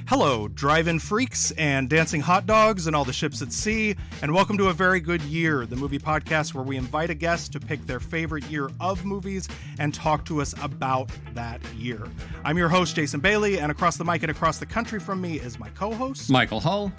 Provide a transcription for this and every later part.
Hello, drive-in freaks and dancing hot dogs and all the ships at sea, and welcome to A Very Good Year, the movie podcast where we invite a guest to pick their favorite year of movies and talk to us about that year. I'm your host, Jason Bailey, and across the mic and across the country from me is my co-host, Michael Hull.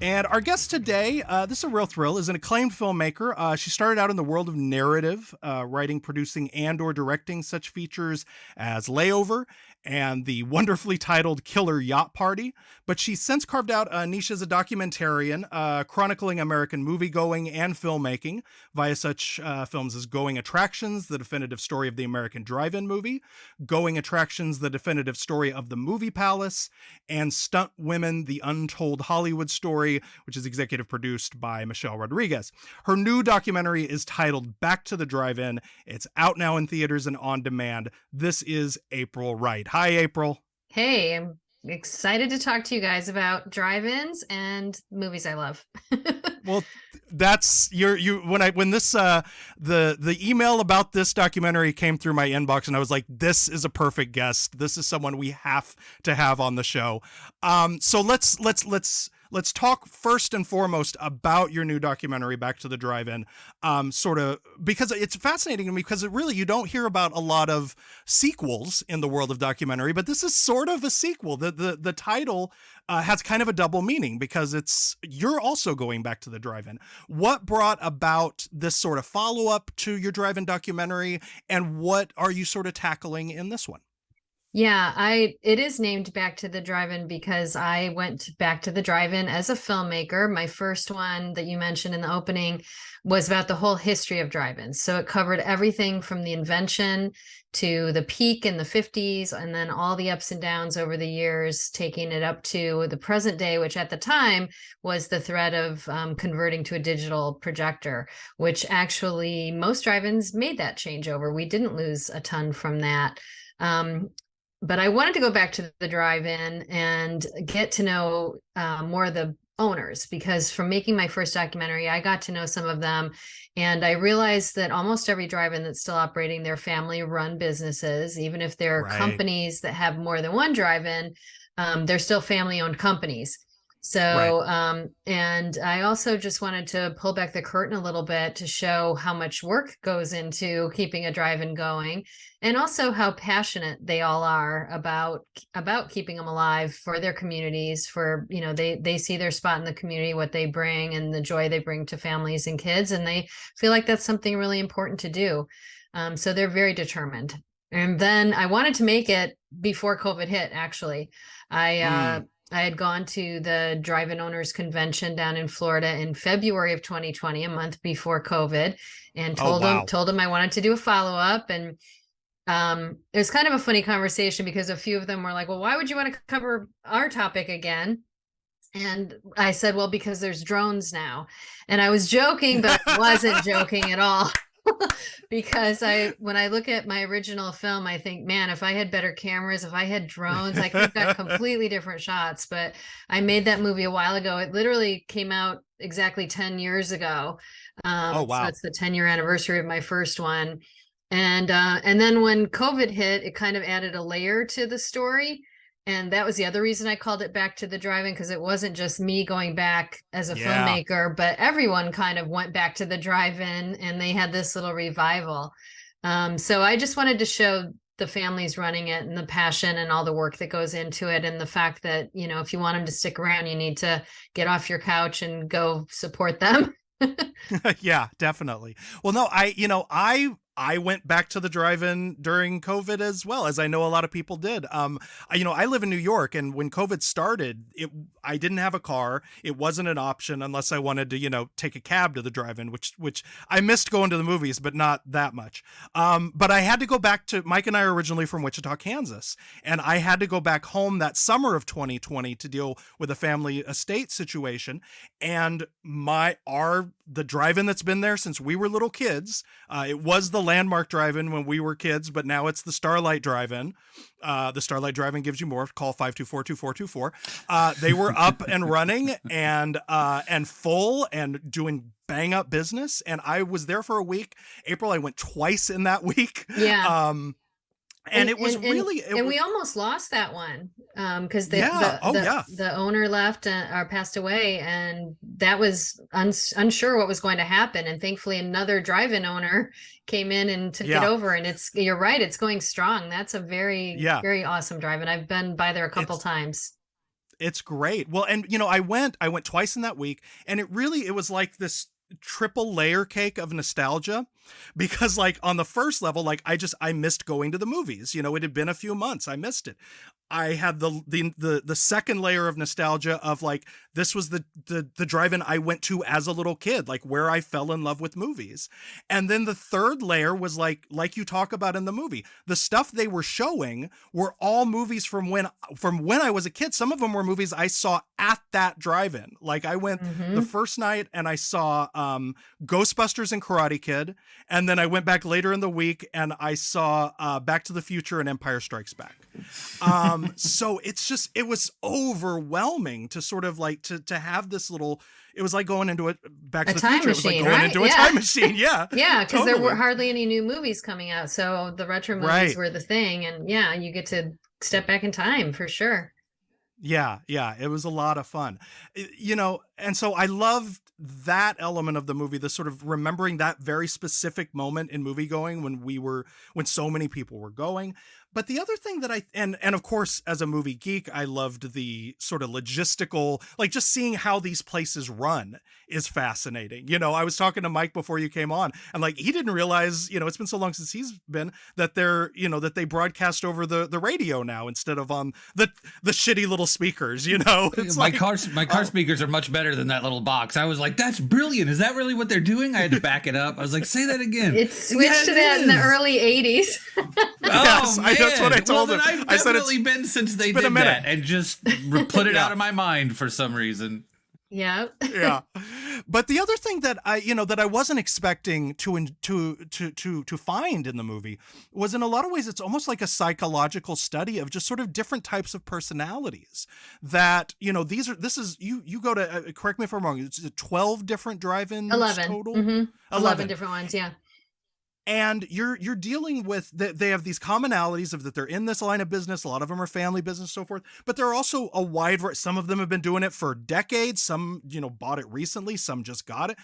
And our guest today, this is a real thrill, is an acclaimed filmmaker. She started out in the world of narrative, writing, producing, and or directing such features as Layover and the wonderfully titled Killer Yacht Party. But she's since carved out a niche as a documentarian, chronicling American moviegoing and filmmaking via such films as Going Attractions, the definitive story of the American drive-in movie, Going Attractions, the definitive story of the Movie Palace, and Stunt Women, the Untold Hollywood Story, which is executive produced by Michelle Rodriguez. Her new documentary is titled Back to the Drive-In. It's out now in theaters and on demand. This is April Wright. Hi, April. Hey, I'm excited to talk to you guys about drive-ins and movies I love. Well, that's when this the email about this documentary came through my inbox, and I was like, this is a perfect guest. This is someone we have to have on the show. So let's talk first and foremost about your new documentary, Back to the Drive-In, sort of because it's fascinating to me because you don't hear about a lot of sequels in the world of documentary, but this is sort of a sequel. The title has kind of a double meaning because you're also going back to the drive-in. What brought about this sort of follow-up to your drive-in documentary, and what are you sort of tackling in this one? Yeah, it is named Back to the Drive-In because I went back to the drive-in as a filmmaker. My first one that you mentioned in the opening was about the whole history of drive-ins. So it covered everything from the invention to the peak in the 50s, and then all the ups and downs over the years, taking it up to the present day, which at the time was the threat of converting to a digital projector, which actually most drive-ins made that changeover. We didn't lose a ton from that. But I wanted to go back to the drive-in and get to know more of the owners, because from making my first documentary, I got to know some of them. And I realized that almost every drive-in that's still operating, they're family-run businesses. Even if they're companies that have more than one drive-in, they're still family-owned companies. So, and I also just wanted to pull back the curtain a little bit to show how much work goes into keeping a drive-in going, and also how passionate they all are about keeping them alive for their communities, for, they see their spot in the community, what they bring and the joy they bring to families and kids. And they feel like that's something really important to do. So they're very determined. And then I wanted to make it before COVID hit, actually. I had gone to the Drive-In Owners Convention down in Florida in February of 2020, a month before COVID, and told them I wanted to do a follow-up. And it was kind of a funny conversation because a few of them were like, well, why would you want to cover our topic again? And I said, well, because there's drones now. And I was joking, but I wasn't joking at all. Because when I look at my original film, I think, man, if I had better cameras, if I had drones, I could have got completely different shots. But I made that movie a while ago. It literally came out exactly 10 years ago. So it's the 10-year anniversary of my first one. And then when COVID hit, it kind of added a layer to the story. And that was the other reason I called it Back to the Drive-In, because it wasn't just me going back as a filmmaker, but everyone kind of went back to the drive-in, and they had this little revival. So I just wanted to show the families running it and the passion and all the work that goes into it, and the fact that, if you want them to stick around, you need to get off your couch and go support them. Yeah, definitely. Well, no, I went back to the drive-in during COVID as well, as I know a lot of people did. I live in New York, and when COVID started, I didn't have a car. It wasn't an option unless I wanted to, take a cab to the drive-in, which I missed going to the movies, but not that much. But I had to go back to, Mike and I are originally from Wichita, Kansas, and I had to go back home that summer of 2020 to deal with a family estate situation. And the drive-in that's been there since we were little kids, it was the Landmark Drive-In when we were kids, but now it's the Starlight Drive-In. The Starlight Drive-In gives you more. Call 524-2424. They were up and running and full and doing bang up business. And I was there for a week. April, I went twice in that week. Yeah. And it was And really, it and was, we almost lost that one because yeah. Oh, yeah. the owner left or passed away, and that was unsure what was going to happen. And thankfully, another drive-in owner came in and took it Yeah. over. And you're right, it's going strong. That's a very, Yeah. very awesome drive-in. I've been by there a couple It's, times. it's great. Well, and I went twice in that week, and it was like this triple layer cake of nostalgia, because like on the first level, like I missed going to the movies. It had been a few months. I missed it. I had the second layer of nostalgia of like, this was the drive-in I went to as a little kid, like where I fell in love with movies. And then the third layer was like you talk about in the movie. The stuff they were showing were all movies from when I was a kid. Some of them were movies I saw at that drive-in. Like I went the Hmm. first night and I saw Ghostbusters and Karate Kid, and then I went back later in the week and I saw Back to the Future and Empire Strikes Back. So it was overwhelming to sort of like to have this little, it was like going into Back A to the time Future. It was like machine, going right? into a Yeah. time machine. Yeah, Yeah, because there were totally. hardly any new movies coming out. So the retro movies Right. were the thing. And yeah, you get to step back in time for sure. Yeah, yeah, it was a lot of fun. And so I loved that element of the movie, the sort of remembering that very specific moment in movie going when so many people were going. But the other thing that and of course, as a movie geek, I loved the sort of logistical, like just seeing how these places run is fascinating. I was talking to Mike before you came on, and like he didn't realize, it's been so long since he's been, that that they broadcast over the radio now instead of on the shitty little speakers. It's My like, car speakers are much better than that little box. I was like, that's brilliant. Is that really what they're doing? I had to back it up. I was like, say that again. It switched Yeah, to it that in the is. early 80s. Yes, Oh man! that's what I told well, him. Then I've I said it's definitely been since they been a did minute. that and just put it Yeah. out of my mind for some reason. Yeah. Yeah. But the other thing that I wasn't expecting to find in the movie was, in a lot of ways, it's almost like a psychological study of just sort of different types of personalities that, you go to, correct me if I'm wrong, it's 12 different drive-ins 11. total. Hmm. 11 11. different ones. Yeah. And you're dealing with they have these commonalities of that they're in this line of business. A lot of them are family business, so forth. But there are also a wide variety. Some of them have been doing it for decades. Some, bought it recently. Some just got it.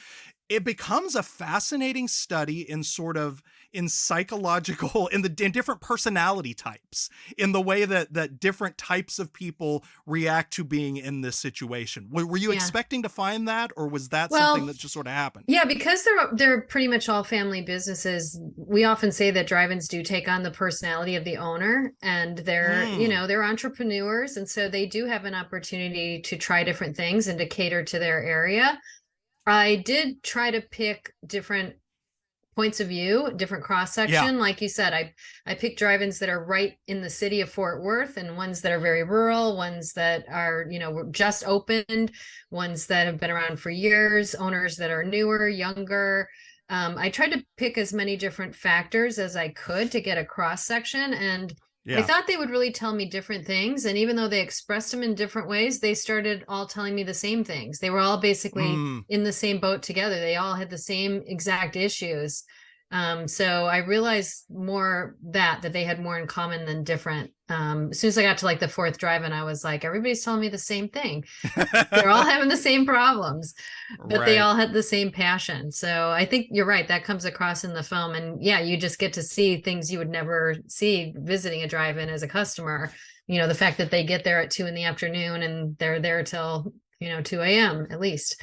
It becomes a fascinating study in sort of in psychological, in different personality types, in the way that different types of people react to being in this situation. Were you Yeah. expecting to find that, or was that something Well, that just sort of happened? yeah, because they're pretty much all family businesses. We often say that drive-ins do take on the personality of the owner, and Mm, they're entrepreneurs, and so they do have an opportunity to try different things and to cater to their area. I did try to pick different points of view, different cross yeah. section. Like you said, I picked drive-ins that are right in the city of Fort Worth, and ones that are very rural, ones that are, just opened, ones that have been around for years, owners that are newer, younger. I tried to pick as many different factors as I could to get a cross section, and I Yeah. thought they would really tell me different things. And even though they expressed them in different ways, they started all telling me the same things. They were all basically Mm. in the same boat together. They all had the same exact issues. So I realized more that they had more in common than different. As soon as I got to like the fourth drive-in, I was like, everybody's telling me the same thing. They're all having the same problems, but they Right. all had the same passion. So I think you're right. That comes across in the film. And yeah, you just get to see things you would never see visiting a drive-in as a customer. The fact that they get there at 2 p.m. and they're there till, 2 a.m. at least.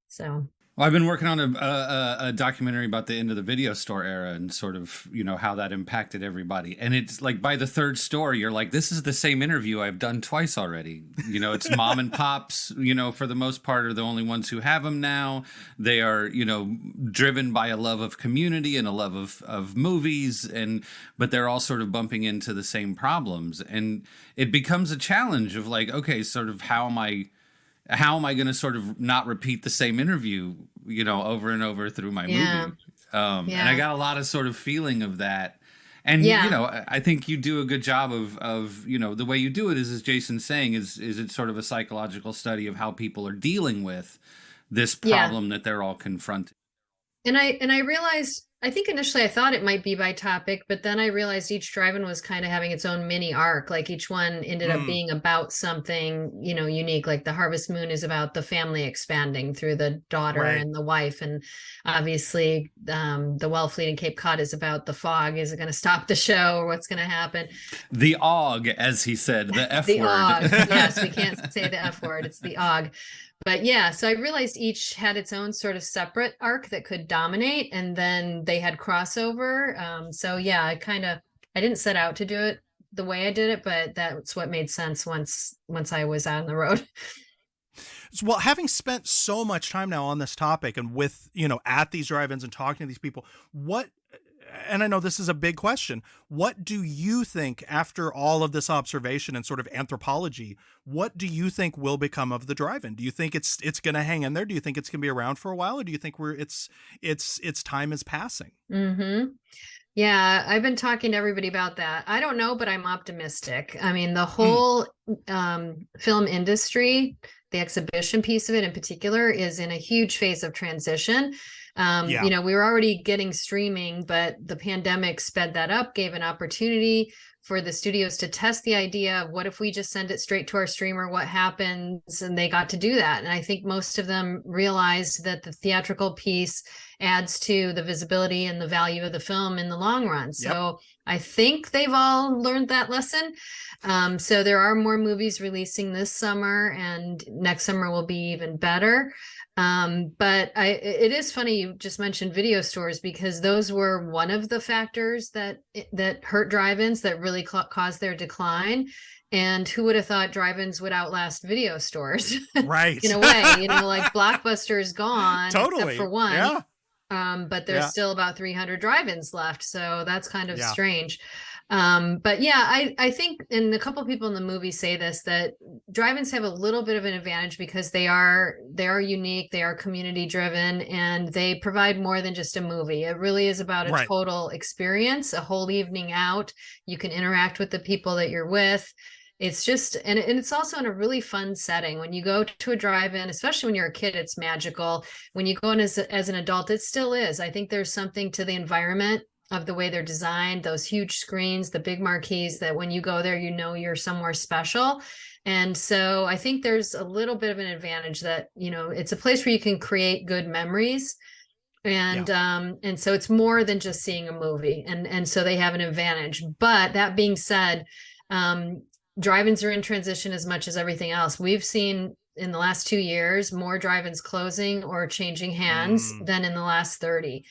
So Well, I've been working on a documentary about the end of the video store era and sort of, how that impacted everybody. And it's like by the third store, you're like, this is the same interview I've done twice already. It's mom and pops, for the most part, are the only ones who have them now. They are, driven by a love of community and a love of movies. But they're all sort of bumping into the same problems. And it becomes a challenge of like, okay, sort of how am I going to sort of not repeat the same interview, over and over through my yeah, movie? And I yeah, got a lot of sort of feeling of that. And, yeah, I think you do a good job of, the way you do it is, as Jason's saying, is it sort of a psychological study of how people are dealing with this yeah. problem that they're all confronting. And I realized I think initially I thought it might be by topic, but then I realized each drive-in was kind of having its own mini arc. Like each one ended up Mm, being about something, unique. Like the Harvest Moon is about the family expanding through the daughter right. and the wife. And obviously, the Wellfleet in Cape Cod is about the fog. Is it going to stop the show or what's going to happen? The Og, as he said, the F The word. Og. Yes, we can't say the F word. It's the Og. But yeah, so I realized each had its own sort of separate arc that could dominate, and then they had crossover. So yeah, I didn't set out to do it the way I did it, but that's what made sense once I was out on the road. Well, having spent so much time now on this topic and with, at these drive-ins and talking to these people, and I know this is a big question, what do you think after all of this observation and sort of anthropology, what do you think will become of the drive-in? Do you think it's going to hang in there? Do you think it's going to be around for a while, or do you think its time is passing? Mm-hmm. Yeah, I've been talking to everybody about that. I don't know, but I'm optimistic. I mean, the whole film industry, the exhibition piece of it in particular, is in a huge phase of transition. Yeah. We were already getting streaming, but the pandemic sped that up, gave an opportunity for the studios to test the idea of what if we just send it straight to our streamer, what happens? And they got to do that. And I think most of them realized that the theatrical piece adds to the visibility and the value of the film in the long run. Yep. So I think they've all learned that lesson. So there are more movies releasing this summer, and next summer will be even better. But it is funny you just mentioned video stores, because those were one of the factors that hurt drive-ins, that really caused their decline. And who would have thought drive-ins would outlast video stores? Right. In a way, like Blockbuster is gone, Totally. except for one. Yeah. But there's Yeah. still about 300 drive-ins left, so that's kind of Yeah. strange. But yeah, I think, and a couple of people in the movie say this, that drive-ins have a little bit of an advantage because they are unique, they are community driven, and they provide more than just a movie. It really is about a Right. total experience, a whole evening out. You can interact with the people that you're with. It's just, and it's also in a really fun setting. When you go to a drive-in, especially when you're a kid, it's magical. When you go in as an adult, it still is. I think there's something to the environment of the way they're designed, those huge screens, the big marquees, that when you go there, you're somewhere special. And so I think there's a little bit of an advantage that, it's a place where you can create good memories. And so it's more than just seeing a movie. And so they have an advantage. But that being said, drive-ins are in transition as much as everything else. We've seen in the last 2 years more drive-ins closing or changing hands than in the last 30.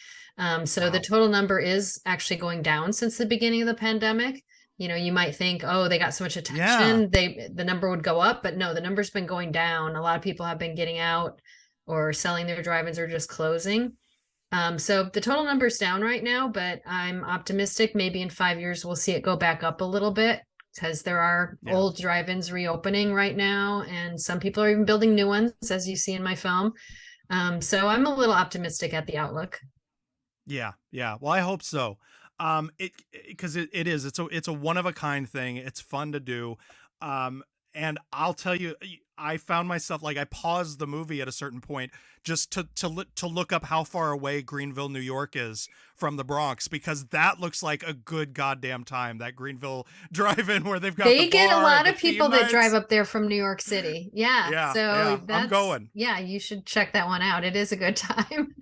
So the total number is actually going down since the beginning of the pandemic. You might think, oh, they got so much attention, the number would go up, but no, the number's been going down. A lot of people have been getting out or selling their drive-ins or just closing. So the total number's down right now, but I'm optimistic. Maybe in 5 years, we'll see it go back up a little bit, because there are old drive-ins reopening right now, and some people are even building new ones, as you see in my film. So I'm a little optimistic at the outlook. Yeah. Well, I hope so. Because it's a one of a kind thing. It's fun to do. And I'll tell you, I found myself, like, I paused the movie at a certain point just to look up how far away Greenville, New York is from the Bronx, because that looks like a good goddamn time, that Greenville drive-in where they've got They the get a bar lot and of the people theme that drive nights. up there from New York City. Yeah. So I'm going. Yeah, you should check that one out. It is a good time.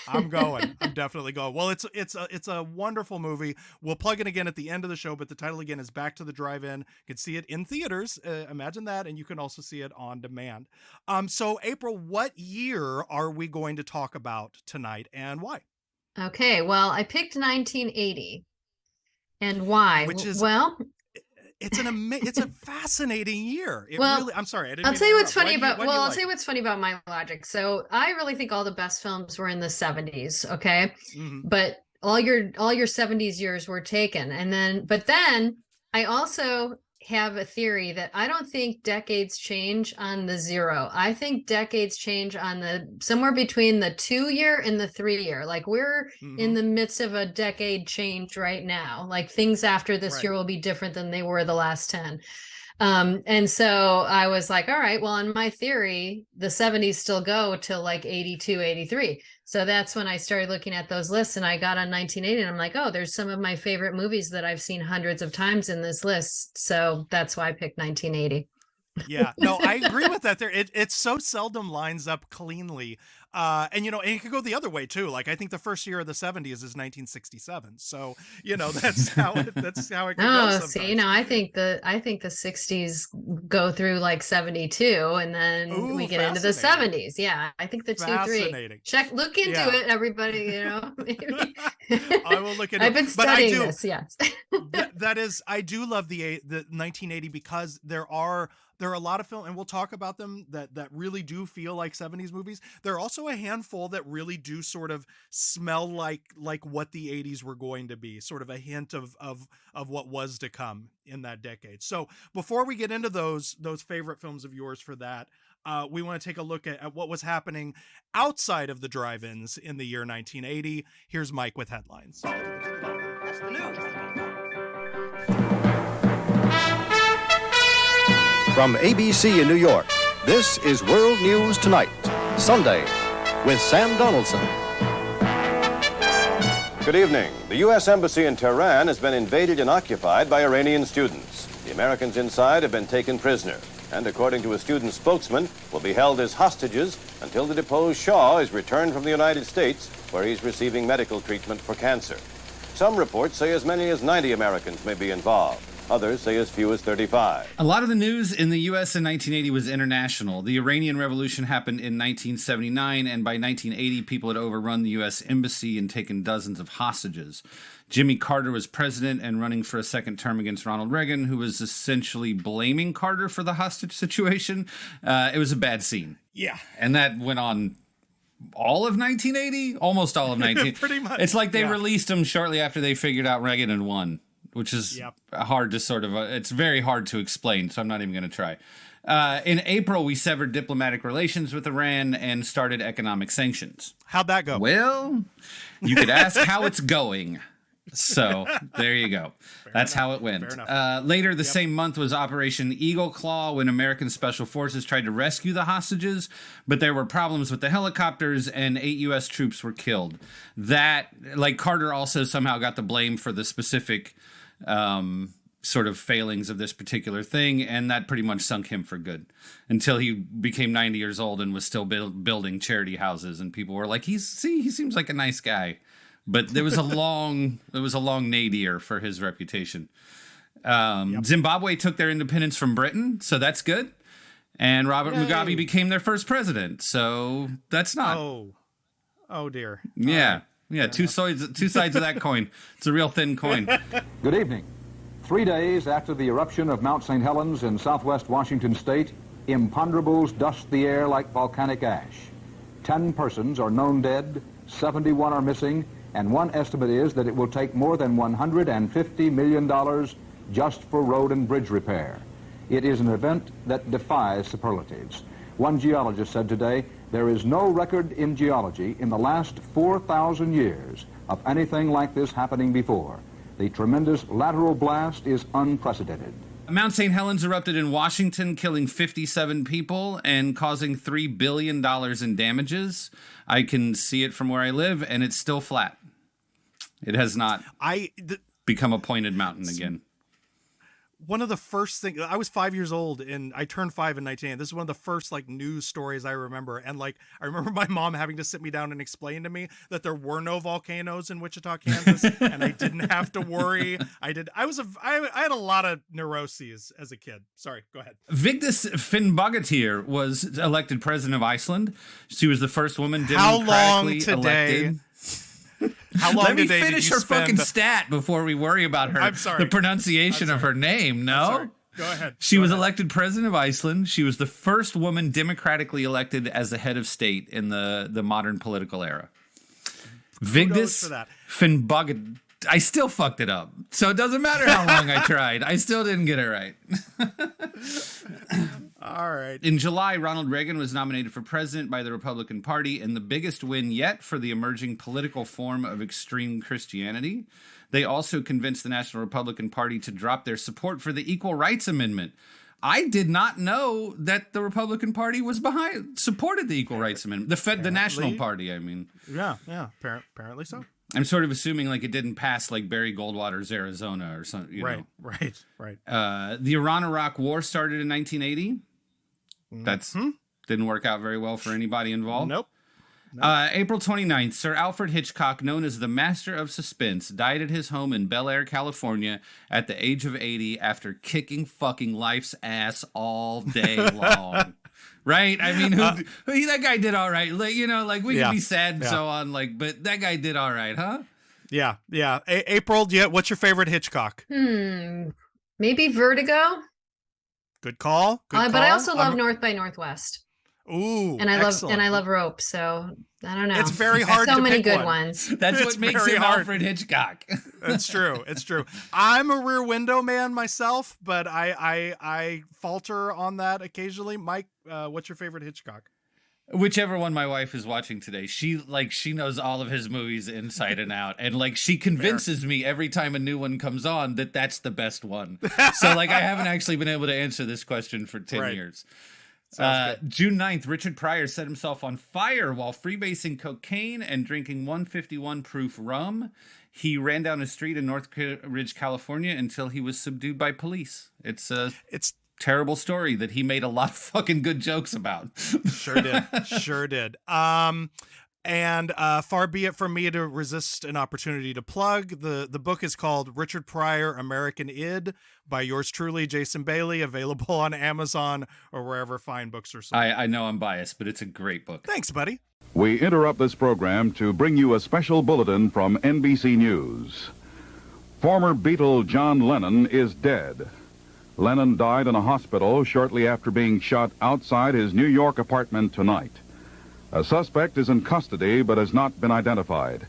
I'm going. I'm definitely going. Well, it's a wonderful movie. We'll plug it again at the end of the show, but the title again is Back to the Drive-In. You can see it in theaters. Imagine that, and you can also see it on demand. So April, what year are we going to talk about tonight, and why? Okay, well, I picked 1980. And why? Which is, Well, it's a fascinating year. I'm sorry, I didn't I'll mean tell to you what's interrupt. funny about, Why do you I'll like tell you what's funny about my logic. So I really think all the best films were in the 70s, okay? it? But all your 70s years were taken. But then I also have a theory that I don't think decades change on the 0. I think decades change on the somewhere between the 2-year and the 3-year. Like we're in the midst of a decade change right now. Like things after this year will be different than they were the last 10. And so I was like, all right, well, in my theory, the 70s still go till like 82, 83. So that's when I started looking at those lists, and I got on 1980, and I'm like, oh, there's some of my favorite movies that I've seen hundreds of times in this list. So that's why I picked 1980. Yeah, no, I agree with that. It so seldom lines up cleanly, and and it could go the other way too. Like I think the first year of the '70s is 1967, so that's how it could go Oh, sometimes. see, I think the 60s go through like 72, and then we Ooh, get into the fascinating. 70s. Yeah, I think the 2-3. Fascinating. Look into Yeah. it, everybody. Maybe. I will look into I've it. been But studying this. Yes. that is, I do love the 1980 because there are a lot of film, and we'll talk about them, that really do feel like 70s movies. There are also a handful that really do sort of smell like what the 80s were going to be, sort of a hint of what was to come in that decade. So before we get into those favorite films of yours for that, we want to take a look at what was happening outside of the drive-ins in the year 1980. Here's Mike with headlines. That's the news. From ABC in New York, this is World News Tonight, Sunday, with Sam Donaldson. Good evening. The U.S. Embassy in Tehran has been invaded and occupied by Iranian students. The Americans inside have been taken prisoner, and according to a student spokesman, will be held as hostages until the deposed Shah is returned from the United States, where he's receiving medical treatment for cancer. Some reports say as many as 90 Americans may be involved. Others say as few as 35. A lot of the news in the U.S. in 1980 was international. The Iranian Revolution happened in 1979, and by 1980, people had overrun the U.S. embassy and taken dozens of hostages. Jimmy Carter was president and running for a second term against Ronald Reagan, who was essentially blaming Carter for the hostage situation. It was a bad scene. Yeah. And that went on all of 1980, almost all of 1980. Pretty much. It's like they Yeah. released him shortly after they figured out Reagan had won, which is Yep. hard to sort of, it's very hard to explain, so I'm not even going to try. In April, we severed diplomatic relations with Iran and started economic sanctions. How'd that go? Well, you could ask how it's going. So there you go. That's how it went. Later the same month was Operation Eagle Claw, when American Special Forces tried to rescue the hostages, but there were problems with the helicopters and 8 U.S. troops were killed. That, like, Carter also somehow got the blame for the specific sort of failings of this particular thing, and that pretty much sunk him for good until he became 90 years old and was still building charity houses, and people were like, he seems like a nice guy. But there was a long nadir for his reputation. Zimbabwe took their independence from Britain, so that's good. And Robert Mugabe became their first president, so that's not. Oh dear. Yeah, two sides of that coin. It's a real thin coin. Good evening. 3 days after the eruption of Mount St. Helens in southwest Washington state, imponderables dust the air like volcanic ash. 10 persons are known dead, 71 are missing, and one estimate is that it will take more than $150 million just for road and bridge repair. It is an event that defies superlatives. One geologist said today, there is no record in geology in the last 4,000 years of anything like this happening before. The tremendous lateral blast is unprecedented. Mount St. Helens erupted in Washington, killing 57 people and causing $3 billion in damages. I can see it from where I live, and it's still flat. It has not become a pointed mountain again. One of the first things, I was 5 years old and I turned 5 in 1980. This is one of the first news stories I remember. And I remember my mom having to sit me down and explain to me that there were no volcanoes in Wichita, Kansas, and I didn't have to worry. I had a lot of neuroses as a kid. Sorry, go ahead. Vigdis Finnbogadóttir was elected president of Iceland. She was the first woman democratically elected. How long Let me today finish did you her spend? fucking stat before we worry about her. I'm sorry. The pronunciation of her name. No? Go ahead. She was elected president of Iceland. She was the first woman democratically elected as the head of state in the modern political era. Vigdis Finnbogadóttir. I still fucked it up. So it doesn't matter how long I tried. I still didn't get it right. All right. In July, Ronald Reagan was nominated for president by the Republican Party, and the biggest win yet for the emerging political form of extreme Christianity. They also convinced the National Republican Party to drop their support for the Equal Rights Amendment. I did not know that the Republican Party was supported the Equal Rights Amendment. The National Party, I mean. Yeah. Apparently so. I'm sort of assuming like it didn't pass like Barry Goldwater's Arizona or something. You know. Right. The Iran-Iraq War started in 1980. That's didn't work out very well for anybody involved. Nope. April 29th, Sir Alfred Hitchcock, known as the Master of Suspense, died at his home in Bel Air, California at the age of 80 after kicking fucking life's ass all day long. Right? I mean, that guy did all right. Like, you know, like we can be sad and so on, like, but that guy did all right, huh? Yeah. April, what's your favorite Hitchcock? Maybe Vertigo. Good call. But I also love North by Northwest. Ooh, and I excellent. love Rope, so I don't know. It's very hard so to many pick good one. ones. That's what makes him Alfred Hitchcock. It's true. I'm a Rear Window man myself, but I falter on that occasionally. Mike, what's your favorite Hitchcock? Whichever one my wife is watching today, she knows all of his movies inside and out, and like she convinces me every time a new one comes on that that's the best one. So like I haven't actually been able to answer this question for 10 years. June 9th, Richard Pryor set himself on fire while freebasing cocaine and drinking 151 proof rum. He ran down a street in North Ridge, California until he was subdued by police. It's terrible story that he made a lot of fucking good jokes about. Sure did. And far be it from me to resist an opportunity to plug. The book is called Richard Pryor, American Id by yours truly, Jason Bailey, available on Amazon or wherever fine books are sold. I know I'm biased, but it's a great book. Thanks, buddy. We interrupt this program to bring you a special bulletin from NBC News. Former Beatle John Lennon is dead. Lennon died in a hospital shortly after being shot outside his New York apartment tonight. A suspect is in custody but has not been identified.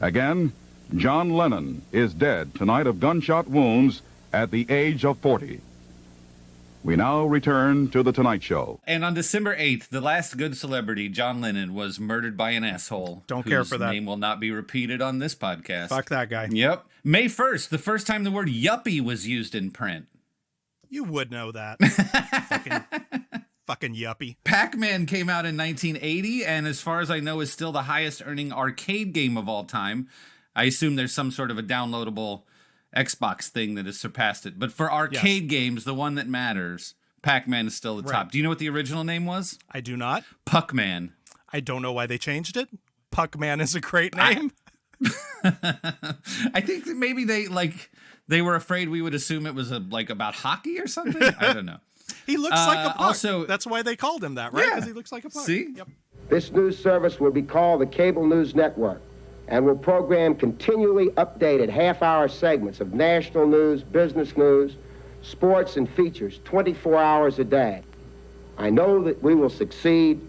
Again, John Lennon is dead tonight of gunshot wounds at the age of 40. We now return to The Tonight Show. And on December 8th, the last good celebrity, John Lennon, was murdered by an asshole. Don't care for that. Whose name will not be repeated on this podcast. Fuck that guy. Yep. May 1st, the first time the word yuppie was used in print. You would know that. Fucking yuppie. Pac-Man came out in 1980, and as far as I know, is still the highest earning arcade game of all time. I assume there's some sort of a downloadable Xbox thing that has surpassed it. But for arcade games, the one that matters, Pac-Man is still the top. Do you know what the original name was? I do not. Puck-Man. I don't know why they changed it. Puck-Man is a great name. I think that maybe they were afraid we would assume it was about hockey or something. I don't know. He looks like a puck. Also, that's why they called him that, right? Yeah. Because he looks like a puck. See? Yep. This news service will be called the Cable News Network and will program continually updated half-hour segments of national news, business news, sports, and features 24 hours a day. I know that we will succeed,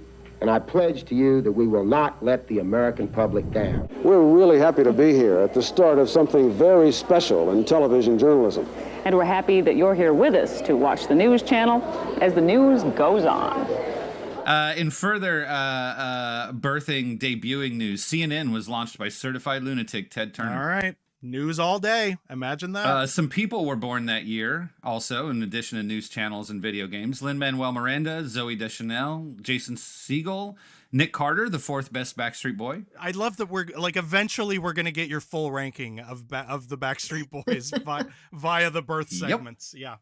and I pledge to you that we will not let the American public down. We're really happy to be here at the start of something very special in television journalism. And we're happy that you're here with us to watch the news channel as the news goes on. In further birthing, debuting news, CNN was launched by certified lunatic Ted Turner. All right. News all day. Imagine that. Some people were born that year, also, in addition to news channels and video games. Lin-Manuel Miranda, Zooey Deschanel, Jason Segel, Nick Carter, the fourth best Backstreet Boy. I love that we're eventually we're going to get your full ranking of the Backstreet Boys via the birth segments. Yep.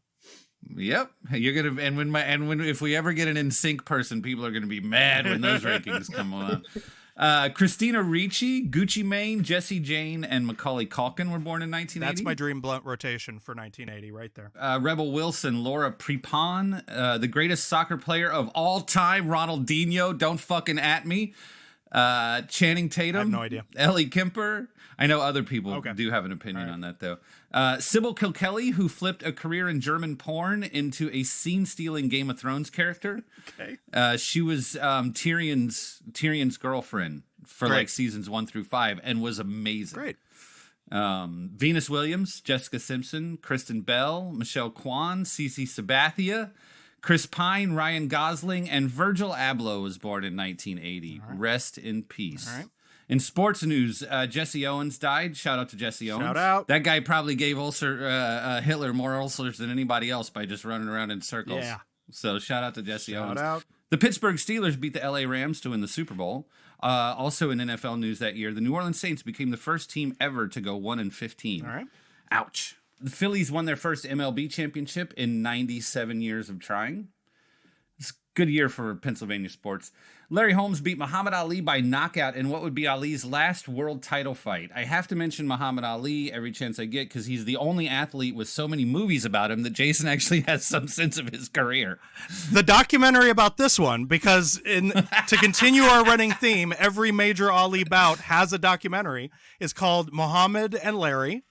Yep, you're gonna, and if we ever get an NSYNC person, people are gonna be mad when those rankings come on. Christina Ricci, Gucci Mane, Jessie Jane, and Macaulay Culkin were born in 1980. That's my dream blunt rotation for 1980, right there. Rebel Wilson, Laura Prepon, the greatest soccer player of all time, Ronaldinho. Don't fucking at me. Channing Tatum. I have no idea. Ellie Kemper. I know other people do have an opinion on that, though. Sybil Kilkelly, who flipped a career in German porn into a scene-stealing Game of Thrones character. Okay. She was Tyrion's girlfriend for seasons 1 through 5 and was amazing. Great. Venus Williams, Jessica Simpson, Kristen Bell, Michelle Kwan, Cece Sabathia, Chris Pine, Ryan Gosling, and Virgil Abloh was born in 1980. Right. Rest in peace. All right. In sports news, Jesse Owens died. Shout out to Jesse Owens. Shout out. That guy probably gave Hitler more ulcers than anybody else by just running around in circles. Yeah. So shout out to Jesse Owens. Shout out. The Pittsburgh Steelers beat the LA Rams to win the Super Bowl. Also in NFL news that year, the New Orleans Saints became the first team ever to go 1-15. All right. Ouch. The Phillies won their first MLB championship in 97 years of trying. It's a good year for Pennsylvania sports. Larry Holmes beat Muhammad Ali by knockout in what would be Ali's last world title fight. I have to mention Muhammad Ali every chance I get because he's the only athlete with so many movies about him that Jason actually has some sense of his career. The documentary about this one, because to continue our running theme, every major Ali bout has a documentary, is called Muhammad and Larry.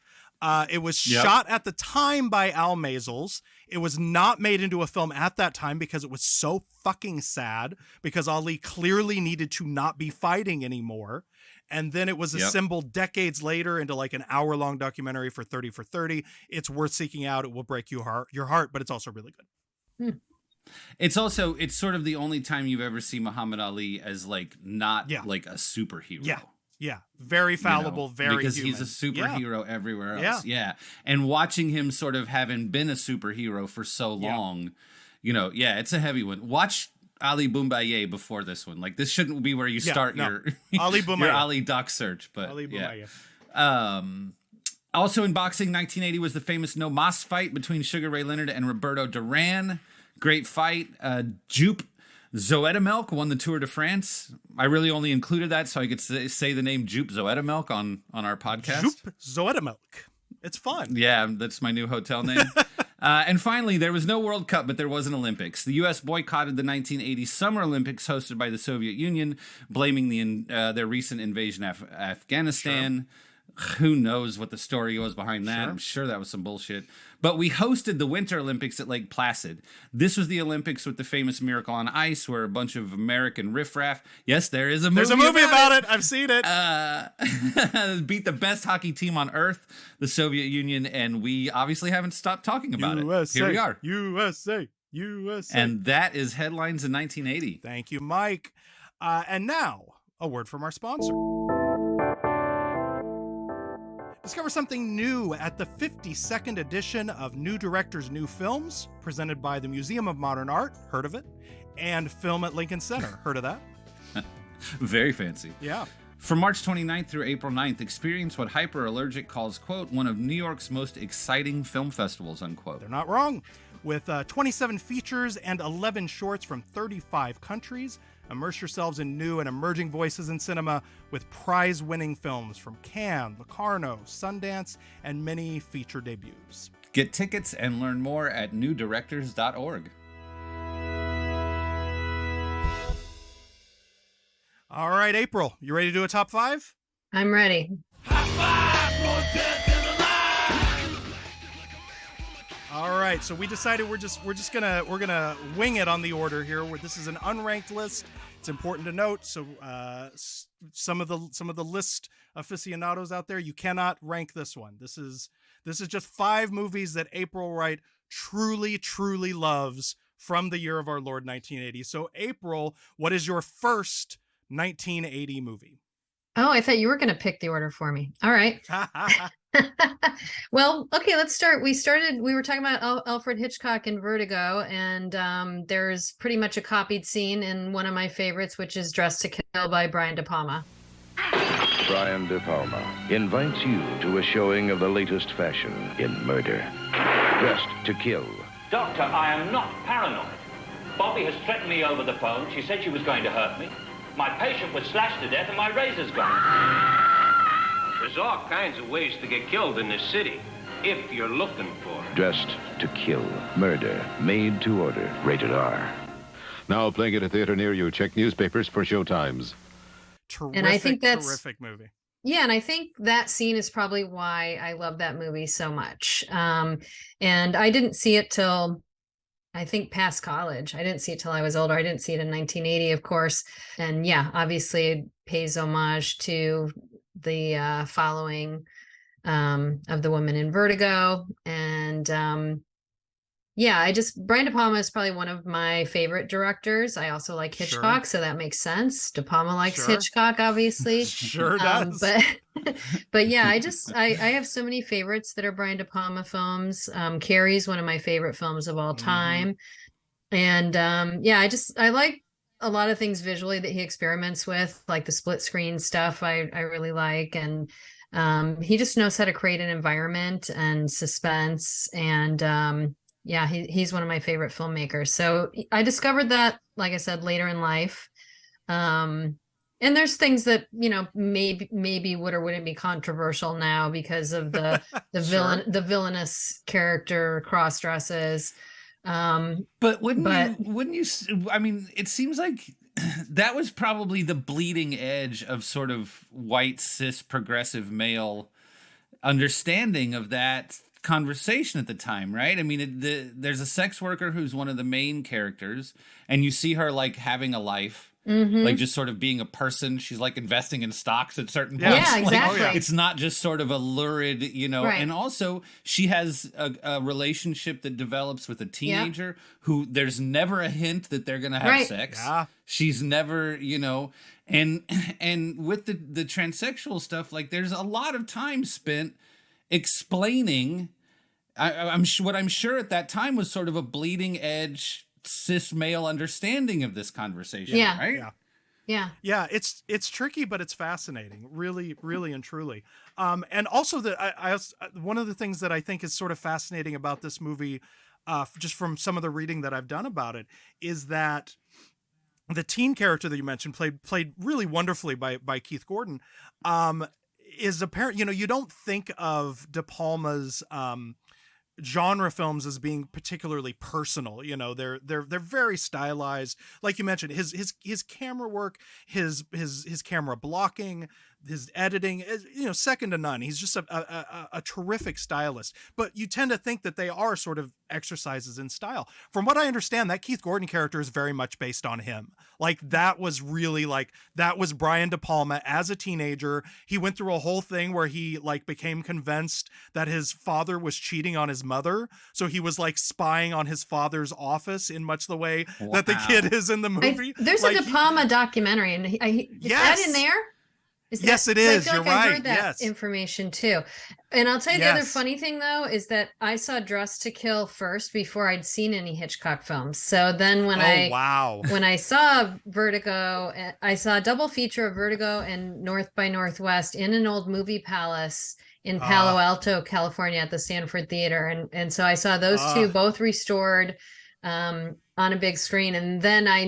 It was shot at the time by Al Maisels. It was not made into a film at that time because it was so fucking sad because Ali clearly needed to not be fighting anymore. And then it was assembled decades later into like an hour-long documentary for 30 for 30. It's worth seeking out. It will break your heart, but it's also really good. It's sort of the only time you've ever seen Muhammad Ali as like not like a superhero. Yeah, very fallible, very because human. he's a superhero everywhere else. Yeah, and watching him sort of having been a superhero for so long, it's a heavy one. Watch Ali Boumaier before this one. Like this shouldn't be where you start your Ali Boumaier. your Ali doc search, but Ali Boumaier. Also in boxing, 1980 was the famous No Mas fight between Sugar Ray Leonard and Roberto Duran. Great fight. Jupe Zoetemelk won the Tour de France. I really only included that so I could say the name Jupe Zoetemelk on our podcast. Jupe Zoetemelk. It's fun. Yeah, that's my new hotel name. And finally, there was no World Cup, but there was an Olympics. The U.S. boycotted the 1980 Summer Olympics hosted by the Soviet Union, blaming their recent invasion of Afghanistan. Sure. Who knows what the story was behind that? Sure. I'm sure that was some bullshit. But we hosted the Winter Olympics at Lake Placid. This was the Olympics with the famous Miracle on Ice, where a bunch of American riffraff. Yes, there's a movie about it. I've seen it. Beat the best hockey team on earth, the Soviet Union, and we obviously haven't stopped talking about it. Here we are. USA. And that is headlines in 1980. Thank you, Mike. And now, a word from our sponsor. Discover something new at the 52nd edition of New Directors, New Films, presented by the Museum of Modern Art, heard of it, and Film at Lincoln Center, heard of that? Very fancy. Yeah. From March 29th through April 9th, experience what Hyperallergic calls, quote, one of New York's most exciting film festivals, unquote. They're not wrong. With 27 features and 11 shorts from 35 countries, immerse yourselves in new and emerging voices in cinema with prize-winning films from Cannes, Locarno, Sundance, and many feature debuts. Get tickets and learn more at newdirectors.org. All right, April, you ready to do a top 5? I'm ready. All right, so we decided we're gonna wing it on the order here. This is an unranked list. It's important to note. So some of the list aficionados out there, you cannot rank this one. This is just 5 movies that April Wright truly loves from the year of our Lord 1980. So April, what is your first 1980 movie? Oh, I thought you were going to pick the order for me. All right. Well, okay, let's start. We were talking about Alfred Hitchcock and Vertigo, and there's pretty much a copied scene in one of my favorites, which is Dressed to Kill by Brian De Palma. Brian De Palma invites you to a showing of the latest fashion in murder. Dressed to Kill. Doctor, I am not paranoid. Bobby has threatened me over the phone. She said she was going to hurt me. My patient was slashed to death and my razor's gone. There's all kinds of ways to get killed in this city, if you're looking for it. Dressed to Kill. Murder. Made to order. Rated R. Now playing at a theater near you. Check newspapers for showtimes. And I think that's terrific movie. Yeah, and I think that scene is probably why I love that movie so much. And I didn't see it till I think past college. I didn't see it till I was older. I didn't see it in 1980, of course. And yeah, obviously it pays homage to the following of the woman in Vertigo. And Yeah, Brian De Palma is probably one of my favorite directors. I also like Hitchcock, so that makes sense. De Palma likes Hitchcock, obviously. Sure does. But but yeah, I have so many favorites that are Brian De Palma films. Carrie's one of my favorite films of all time. And yeah, I like a lot of things visually that he experiments with, like the split screen stuff I really like. And he just knows how to create an environment and suspense. And yeah, he's one of my favorite filmmakers. So I discovered that, like I said, later in life. And there's things that, maybe would or wouldn't be controversial now because of the the villainous character cross dresses. But wouldn't you, I mean, it seems like that was probably the bleeding edge of sort of white, cis, progressive male understanding of that conversation at the time, right? I mean, there's a sex worker who's one of the main characters, and you see her like having a life. Like just sort of being a person. She's like investing in stocks at certain points. Yeah, exactly. Like, it's not just sort of a lurid, Right. And also she has a relationship that develops with a teenager who there's never a hint that they're going to have sex. Yeah. She's never, and with the transsexual stuff, like there's a lot of time spent explaining. What I'm sure at that time was sort of a bleeding edge cis male understanding of this conversation, right? Yeah, it's tricky, but it's fascinating, really, really and truly. And also one of the things that I think is sort of fascinating about this movie, just from some of the reading that I've done about it, is that the teen character that you mentioned, played really wonderfully by Keith Gordon, is apparent. You don't think of De Palma's genre films as being particularly personal. They're very stylized, like you mentioned. His camera work, his camera blocking, his editing is second to none. He's just a terrific stylist. But you tend to think that they are sort of exercises in style. From what I understand, that Keith Gordon character is very much based on him. Like that was Brian De Palma as a teenager. He went through a whole thing where he like became convinced that his father was cheating on his mother, so he was like spying on his father's office in much the way that the kid is in the movie. There's a De Palma documentary, and is that in there? Yes, it is. You're I right. heard that information too. And I'll tell you the other funny thing though is that I saw Dressed to Kill first before I'd seen any Hitchcock films. So then when I saw Vertigo, I saw a double feature of Vertigo and North by Northwest in an old movie palace in Palo Alto, California at the Stanford Theater. And so I saw those two both restored on a big screen, and then I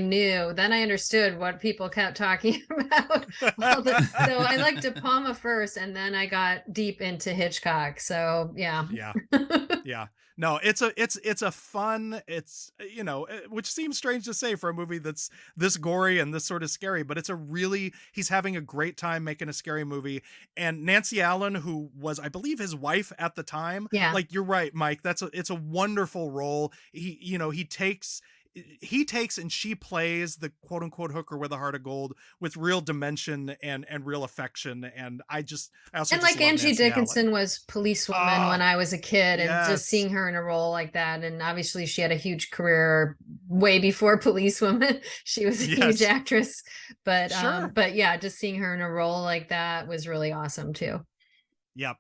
understood what people kept talking about. So I liked De Palma first, and then I got deep into Hitchcock. So yeah. No, it's a fun, which seems strange to say for a movie that's this gory and this sort of scary, but he's having a great time making a scary movie. And Nancy Allen, who was, I believe, his wife at the time. Yeah. Like, you're right, Mike, it's a wonderful role. He takes and she plays the quote unquote hooker with a heart of gold with real dimension and real affection. And I also and like Angie Dickinson was Policewoman when I was a kid, and just seeing her in a role like that. And obviously she had a huge career way before Policewoman. She was a huge actress, but yeah, just seeing her in a role like that was really awesome too. Yep.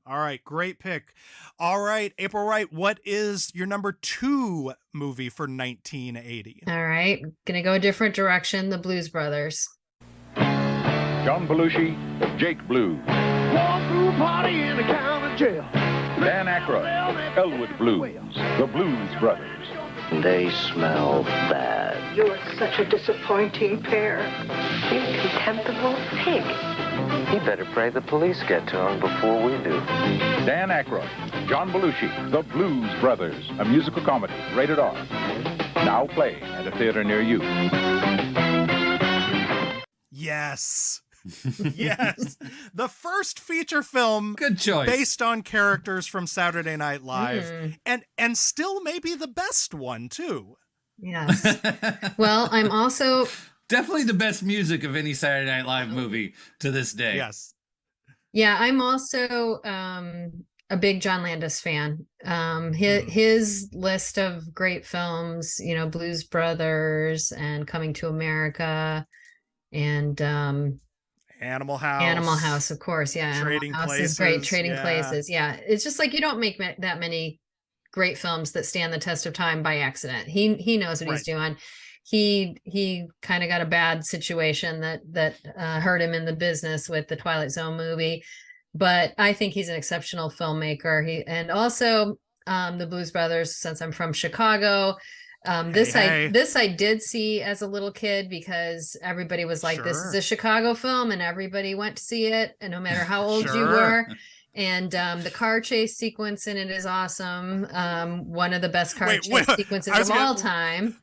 All right. Great pick. All right. April Wright, what is your number 2 movie for 1980? All right. Gonna go a different direction. The Blues Brothers. John Belushi, Jake Blue. Walk through a party in a county jail. Dan Aykroyd, Elwood Blues, the Blues Brothers. They smell bad. You're such a disappointing pair. You contemptible pig. He better pray the police get to him before we do. Dan Aykroyd, John Belushi, The Blues Brothers, a musical comedy, rated R. Now playing at a theater near you. Yes. Yes. The first feature film good choice based on characters from Saturday Night Live, and still maybe the best one too. Yes. Well, I'm also definitely the best music of any Saturday Night Live movie to this day. Yes. Yeah, I'm also a big John Landis fan. His list of great films, you know, Blues Brothers and Coming to America and Animal House. Animal House, of course. Yeah. Trading Animal House Places. is great. Trading Yeah. Places. Yeah. It's just like you don't make that many great films that stand the test of time by accident. He knows what he's doing. He kind of got a bad situation that hurt him in the business with the Twilight Zone movie, but I think he's an exceptional filmmaker. And also the Blues Brothers, since I'm from Chicago, this I did see as a little kid because everybody was like, this is a Chicago film, and everybody went to see it, and no matter how old you were. And the car chase sequence in it is awesome. One of the best car chase sequences of all time.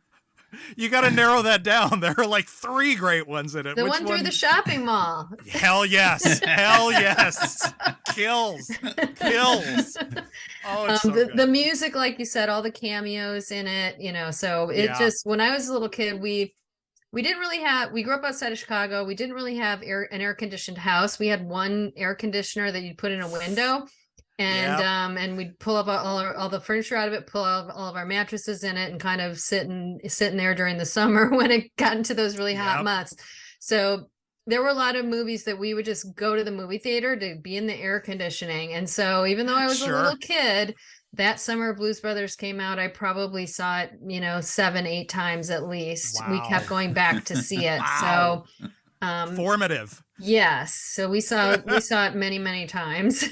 You got to narrow that down. There are like 3 great ones in it. The one through the shopping mall. Hell yes. Hell yes. Kills. Oh, it's so good. The music, like you said, all the cameos in it, you know, so it just, when I was a little kid, we didn't really have, we grew up outside of Chicago. We didn't really have an air conditioned house. We had one air conditioner that you'd put in a window. And we'd pull up all the furniture out of it, pull out all of our mattresses in it, and kind of sitting there during the summer when it got into those really hot months. So there were a lot of movies that we would just go to the movie theater to be in the air conditioning. And so even though I was a little kid, that summer Blues Brothers came out, I probably saw it, you know, 7-8 times at least. We kept going back to see it. So formative. Yes. So we saw it many, many times.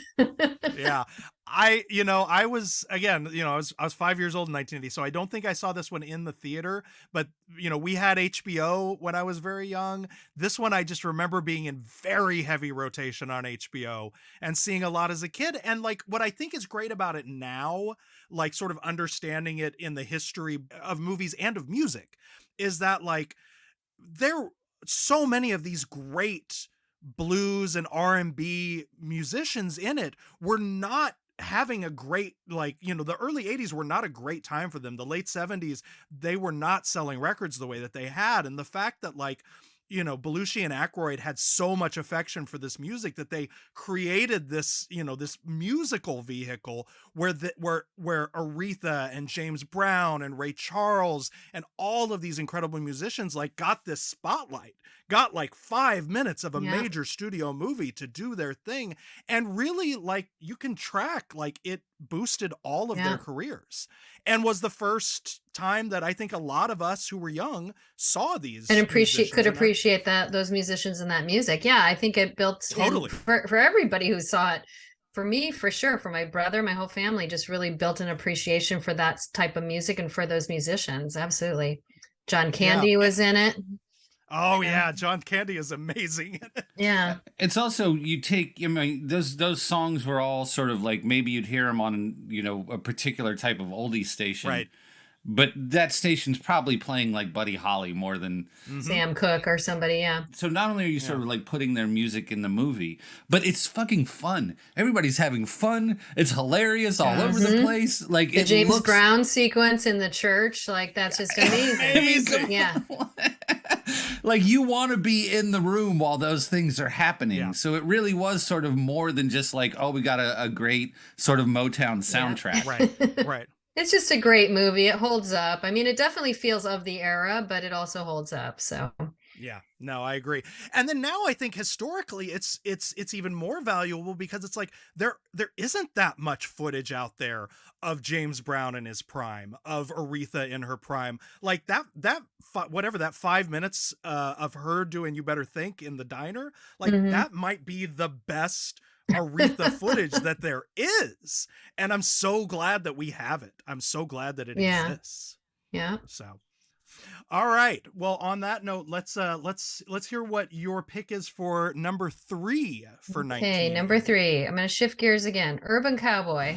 Yeah. I was 5 years old in 1980, so I don't think I saw this one in the theater, but you know, we had HBO when I was very young. This one I just remember being in very heavy rotation on HBO and seeing a lot as a kid. And like, what I think is great about it now, like sort of understanding it in the history of movies and of music, is that like there so many of these great blues and R&B musicians in it were not having a great, like, you know, the early 80s were not a great time for them. The late 70s, they were not selling records the way that they had. And the fact that, like, you know, Belushi and Aykroyd had so much affection for this music that they created this, you know, this musical vehicle where Aretha and James Brown and Ray Charles and all of these incredible musicians like got this spotlight, got like 5 minutes of a major studio movie to do their thing. And really, like, you can track, like, it boosted all of their careers and was the first time that I think a lot of us who were young saw these and could appreciate those musicians and that music. Yeah, I think it built for everybody who saw it. For me, for sure, for my brother, my whole family just really built an appreciation for that type of music and for those musicians. Absolutely. John Candy was in it. Oh yeah, John Candy is amazing. Yeah. It's also, you take, I mean, those songs were all sort of like, maybe you'd hear them on, you know, a particular type of oldie station. Right. But that station's probably playing like Buddy Holly more than Sam Cooke or somebody, yeah. So not only are you sort of like putting their music in the movie, but it's fucking fun. Everybody's having fun. It's hilarious all over the place. Like the James Brown sequence in the church, like that's just amazing. Yeah. Like, you want to be in the room while those things are happening. Yeah. So it really was sort of more than just like, oh, we got a great sort of Motown soundtrack. Right. It's just a great movie. It holds up. I mean, it definitely feels of the era, but it also holds up. So yeah, no, I agree. And then now I think historically it's even more valuable because it's like there isn't that much footage out there of James Brown in his prime, of Aretha in her prime. Like that 5 minutes of her doing You Better Think in the diner, like that might be the best Aretha footage that there is. And I'm so glad that we have it. I'm so glad that it exists. Yeah. So all right. Well, on that note, let's hear what your pick is for number 3 for 19. Okay, number 3. I'm going to shift gears again. Urban Cowboy.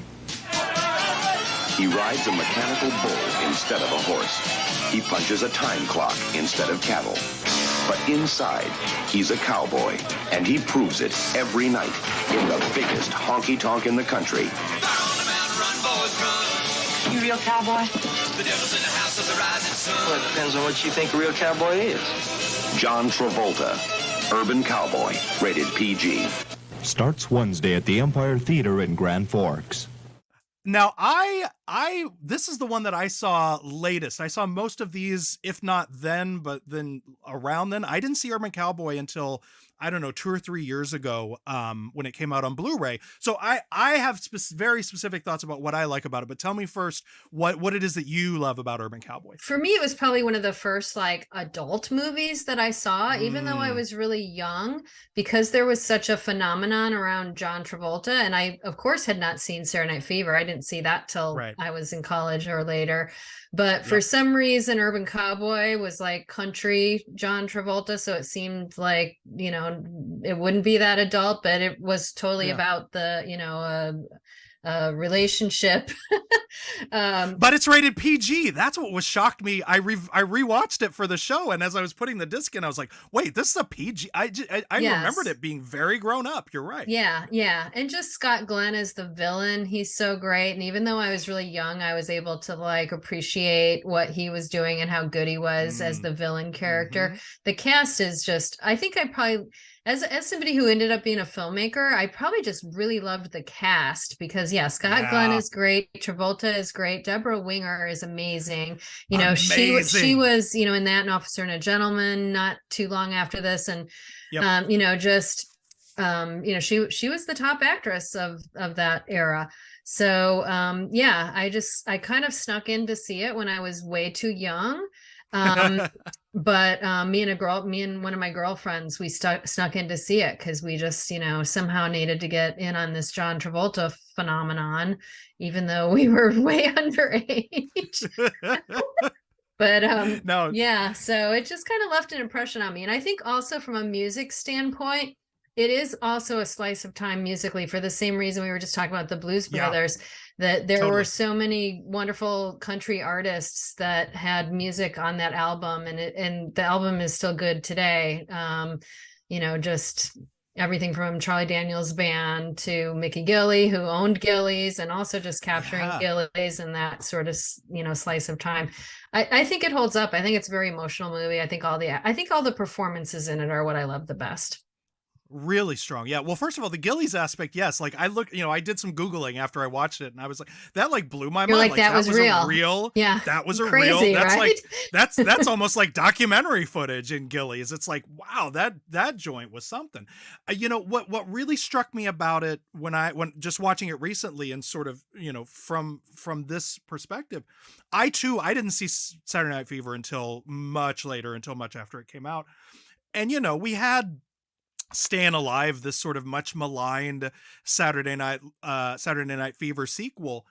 He rides a mechanical bull instead of a horse. He punches a time clock instead of cattle. But inside, he's a cowboy, and he proves it every night in the biggest honky-tonk in the country. You real cowboy? Well, it depends on what you think a real cowboy is. John Travolta, Urban Cowboy, rated PG. starts Wednesday at the Empire Theater in Grand Forks. Now, this is the one that I saw latest. I saw most of these, if not then, but then around then. I didn't see Urban Cowboy until, I don't know, 2 or 3 years ago, when it came out on Blu-ray. So I have very specific thoughts about what I like about it, but tell me first what it is that you love about Urban Cowboy. For me, it was probably one of the first like adult movies that I saw, even though I was really young, because there was such a phenomenon around John Travolta. And I, of course, had not seen Saturday Night Fever. I didn't see that till I was in college or later. But for some reason, Urban Cowboy was like country John Travolta. So it seemed like, you know, it wouldn't be that adult, but it was totally about the, you know, relationship. But it's rated PG. That's what shocked me. I rewatched it for the show, and as I was putting the disc in, I was like, wait, this is a PG. I remembered it being very grown up. You're right. Yeah. And just Scott Glenn as the villain, he's so great. And even though I was really young, I was able to like appreciate what he was doing and how good he was as the villain character. The cast is just, I think I probably, as somebody who ended up being a filmmaker, I probably just really loved the cast because Scott Glenn is great, Travolta is great, Deborah Winger is amazing. You know, she was, you know, in that, An Officer and a Gentleman not too long after this, and you know, just you know, she was the top actress of that era. So I kind of snuck in to see it when I was way too young. But me and one of my girlfriends, we snuck in to see it because we just, you know, somehow needed to get in on this John Travolta phenomenon, even though we were way underage. But so it just kind of left an impression on me. And I think also from a music standpoint, it is also a slice of time musically for the same reason we were just talking about the Blues Brothers, that there were so many wonderful country artists that had music on that album, and the album is still good today. You know, just everything from Charlie Daniels Band to Mickey Gilley, who owned Gilley's, and also just capturing Gilley's and that sort of, you know, slice of time. I think it holds up. I think it's a very emotional movie. I think all the performances in it are what I love the best. Really strong. Yeah. Well, first of all, the Gillies aspect, yes. Like I did some Googling after I watched it, and I was like, that like blew my mind. Like that was real. Yeah. That was Crazy, real. That's right? like, that's almost like documentary footage in Gillies. It's like, wow, that joint was something. You know, what really struck me about it when just watching it recently and sort of, you know, from this perspective, I didn't see Saturday Night Fever until much later, until much after it came out. And, you know, we had Staying Alive, this sort of much maligned Saturday Night Fever sequel.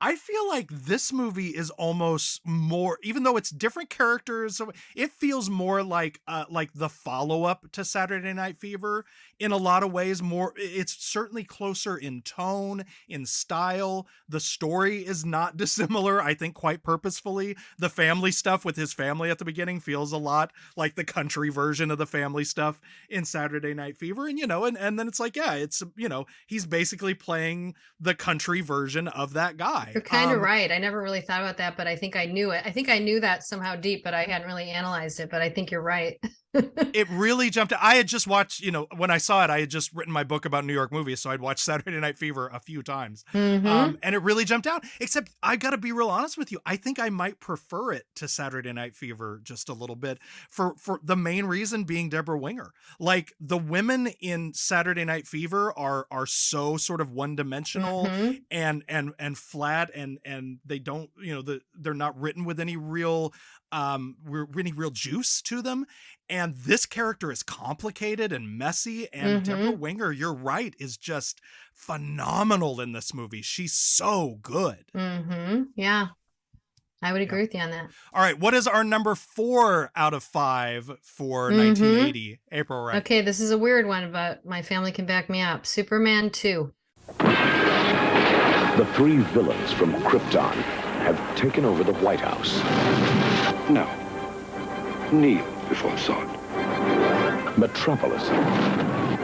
I feel like this movie is almost more, even though it's different characters, it feels more like the follow-up to Saturday Night Fever in a lot of ways. It's certainly closer in tone, in style. The story is not dissimilar, I think, quite purposefully. The family stuff with his family at the beginning feels a lot like the country version of the family stuff in Saturday Night Fever. And, you know, and then it's like, it's, you know, he's basically playing the country version of that guy. You're kind of right. I never really thought about that, but I think I knew it. I think I knew that somehow deep, but I hadn't really analyzed it. But I think you're right. It really jumped out. I had just watched, you know, when I saw it, I had just written my book about New York movies, so I'd watched Saturday Night Fever a few times. And it really jumped out. Except I got to be real honest with you. I think I might prefer it to Saturday Night Fever just a little bit for the main reason being Deborah Winger. Like the women in Saturday Night Fever are so sort of one-dimensional and flat, and they don't, you know, they're not written with any real juice to them. And this character is complicated and messy, and Deborah Winger, you're right, is just phenomenal in this movie. She's so good. Yeah, I would agree with you on that. All right, what is our number 4 out of 5 for 1980? April Wright. Okay, this is a weird one, but my family can back me up. Superman 2. The 3 villains from Krypton have taken over the White House. No. Kneel before sword. Metropolis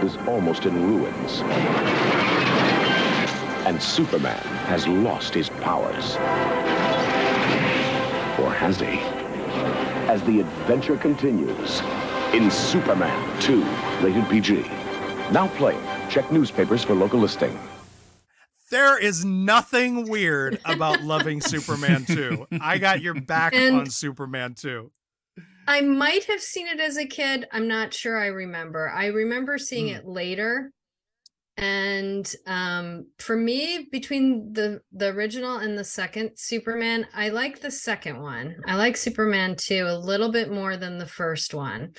is almost in ruins. And Superman has lost his powers. Or has he? As the adventure continues in Superman 2, rated PG. Now playing Check newspapers for local listing. There is nothing weird about loving Superman 2. I got your back And- on Superman 2. I might have seen it as a kid. I'm not sure I remember. I remember seeing it later. And for me, between the original and the second Superman, I like the second one. I like Superman 2 a little bit more than the first one.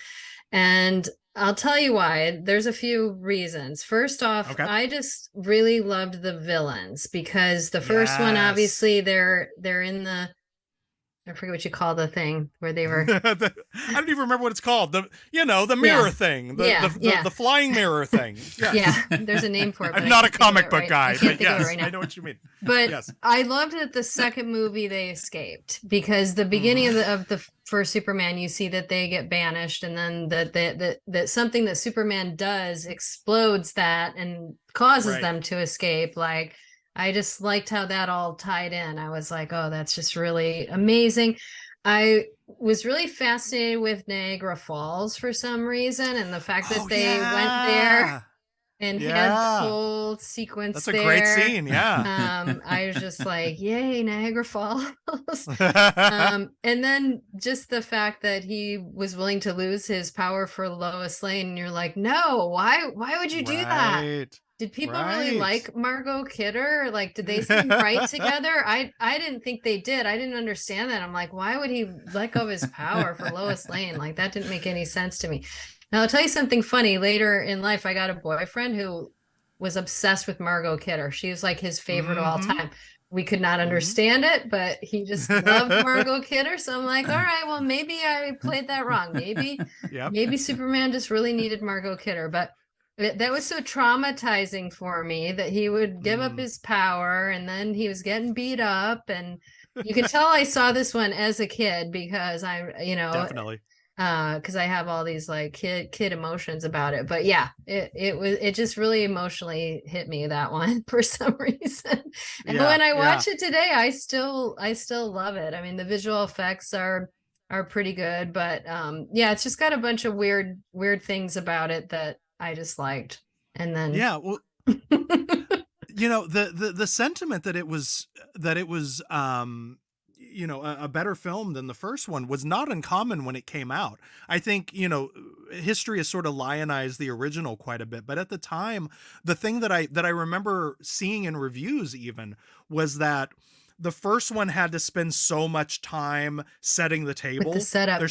And I'll tell you why. There's a few reasons. First off, I just really loved the villains, because the first one, obviously, they're in the, I forget what you call the thing where they were. I don't even remember what it's called. The mirror thing. The flying mirror thing. Yes. Yeah, there's a name for it. I'm not a comic book guy, but yes, right now. I know what you mean. But yes. I loved that the second movie they escaped, because the beginning of the first Superman, you see that they get banished, and then that something that Superman does explodes that and causes them to escape. Like, I just liked how that all tied in. I was like, oh, that's just really amazing. I was really fascinated with Niagara Falls for some reason, and the fact that they went there and had the whole sequence. That's a great scene, I was just like, yay, Niagara Falls. And then just the fact that he was willing to lose his power for Lois Lane, and you're like, no, why would you do that? Did people really like Margot Kidder? Like, did they seem right together? I didn't think they did. I didn't understand that. I'm like, why would he let go of his power for Lois Lane? Like, that didn't make any sense to me. Now, I'll tell you something funny. Later in life, I got a boyfriend who was obsessed with Margot Kidder. She was like his favorite of all time. We could not understand it, but he just loved Margot Kidder. So I'm like, all right, well, maybe I played that wrong. Maybe Superman just really needed Margot Kidder. But that was so traumatizing for me, that he would give up his power, and then he was getting beat up. And you can tell I saw this one as a kid, because definitely. Because I have all these like kid emotions about it. But yeah, it just really emotionally hit me, that one, for some reason. And when I watch it today, I still love it. I mean, the visual effects are pretty good, but it's just got a bunch of weird things about it that I just liked. And then well, the sentiment that it was a better film than the first one was not uncommon when it came out. I think, history has sort of lionized the original quite a bit, but at the time, the thing that I remember seeing in reviews even was that the first one had to spend so much time setting the table. With the setup,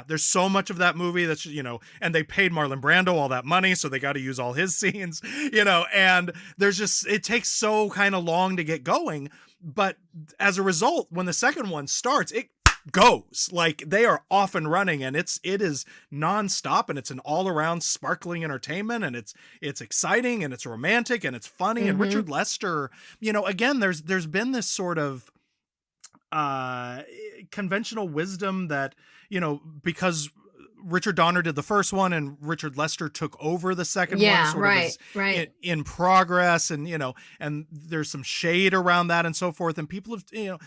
there's so much of that movie that's, and they paid Marlon Brando all that money, so they got to use all his scenes, and there's just, it takes so kind of long to get going. But as a result, when the second one starts, it goes, like, they are off and running, and it is nonstop, and it's an all around sparkling entertainment, and it's exciting, and it's romantic, and it's funny. And Richard Lester, again, there's been this sort of conventional wisdom that, because Richard Donner did the first one and Richard Lester took over the second one, sort of in progress, and and there's some shade around that and so forth, and people have,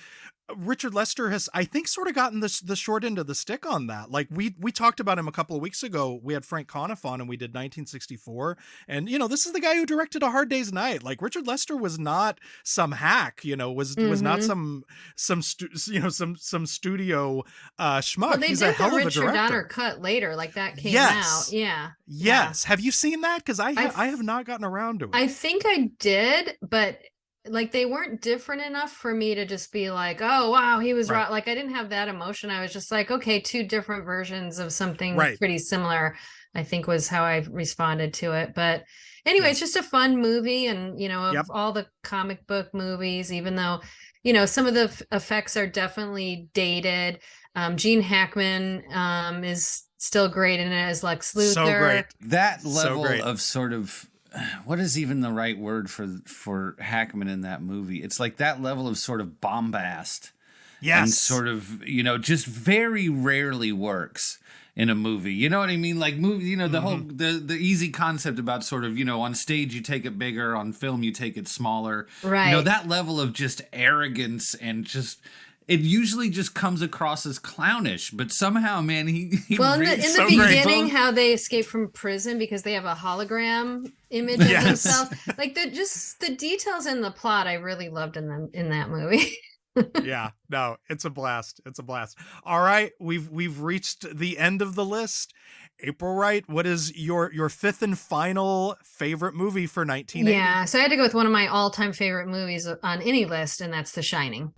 Richard Lester has, I think, sort of gotten the short end of the stick on that. Like, we talked about him a couple of weeks ago. We had Frank Conniff on, and we did 1964. And, this is the guy who directed A Hard Day's Night. Like, Richard Lester was not some hack, was not some studio schmuck. Well, they He's did a hell the of a Richard director. Donner cut later, like that came out. Yeah. Yes. Have you seen that? Because I have not gotten around to it. I think I did, but like, they weren't different enough for me to just be like, oh wow, he was right. Like, I didn't have that emotion. I was just like, okay, two different versions of something pretty similar, I think, was how I responded to it. But anyway, it's just a fun movie. And of all the comic book movies, even though some of the effects are definitely dated, Gene Hackman is still great in it as Lex Luthor. So great. That level of sort of, what is even the right word for Hackman in that movie? It's like that level of sort of bombast. Yes. And sort of, just very rarely works in a movie. You know what I mean? Like, movie, the whole, the easy concept about sort of, on stage you take it bigger, on film you take it smaller. Right. That level of just arrogance and just, it usually just comes across as clownish, but somehow, man, he well, in really the so beginning, great. how they escape from prison because they have a hologram image of Yes. themselves, like the details in the plot, I really loved in that movie. Yeah, no, it's a blast. It's a blast. All right, we've reached the end of the list. April Wright, what is your fifth and final favorite movie for 1980? Yeah, so I had to go with one of my all-time favorite movies on any list, and that's The Shining.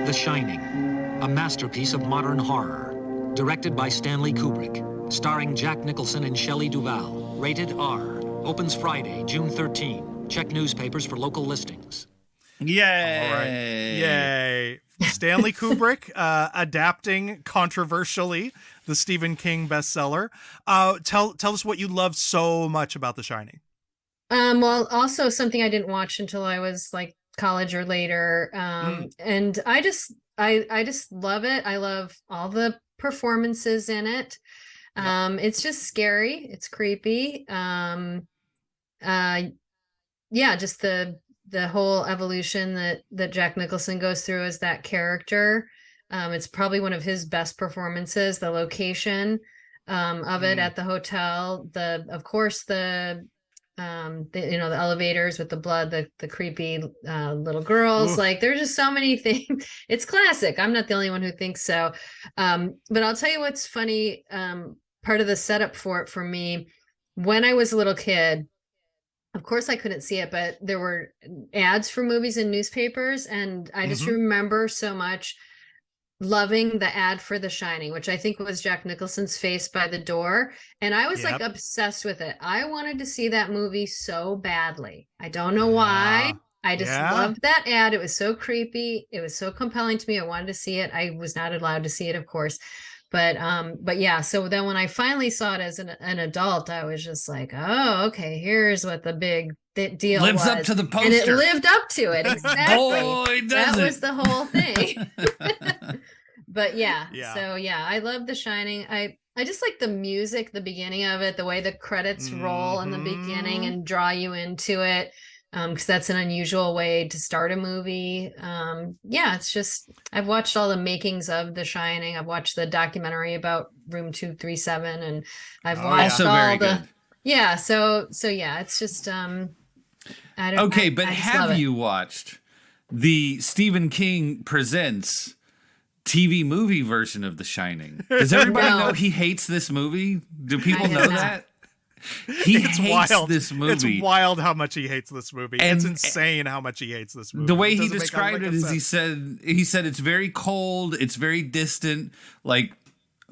The Shining, a masterpiece of modern horror. Directed by Stanley Kubrick. Starring Jack Nicholson and Shelley Duvall. Rated R. Opens Friday, June 13. Check newspapers for local listings. Yay! All right. Yay. Stanley Kubrick adapting controversially the Stephen King bestseller. Tell us what you loved so much about The Shining. Well, also something I didn't watch until I was like college or later. And I just love it. I love all the performances in it. It's just scary. It's creepy. Yeah, just the whole evolution that Jack Nicholson goes through as that character. It's probably one of his best performances. The location of it at the hotel, of course the elevators with the blood, the creepy little girls. Oof. Like there's just so many things. It's classic. I'm not the only one who thinks so. But I'll tell you what's funny. Part of the setup for it for me, when I was a little kid, of course I couldn't see it, but there were ads for movies in newspapers, and I just remember so much loving the ad for The Shining, which I think was Jack Nicholson's face by the door. And I was like obsessed with it. I wanted to see that movie so badly. I don't know why. I just loved that ad. It was so creepy. It was so compelling to me. I wanted to see it. I was not allowed to see it, of course. But yeah, so then when I finally saw it as an adult, I was just like, oh, okay, here's what the big deal lives was. up to the poster. And it lived up to it. Exactly. Boy, does that was the whole thing. But yeah, so yeah, I love The Shining. I just like the music, the beginning of it, the way the credits roll in the beginning and draw you into it. Because that's an unusual way to start a movie. Yeah, it's just, I've watched all the makings of The Shining. I've watched the documentary about Room 237, and I've watched all the good. Yeah, so yeah, it's just I don't but have you watched the Stephen King Presents TV movie version of The Shining? Does everybody know he hates this movie? Do people know that? He hates this movie. It's wild how much he hates this movie. And it's insane how much he hates this movie. The way he described it is he said it's very cold, it's very distant. Like,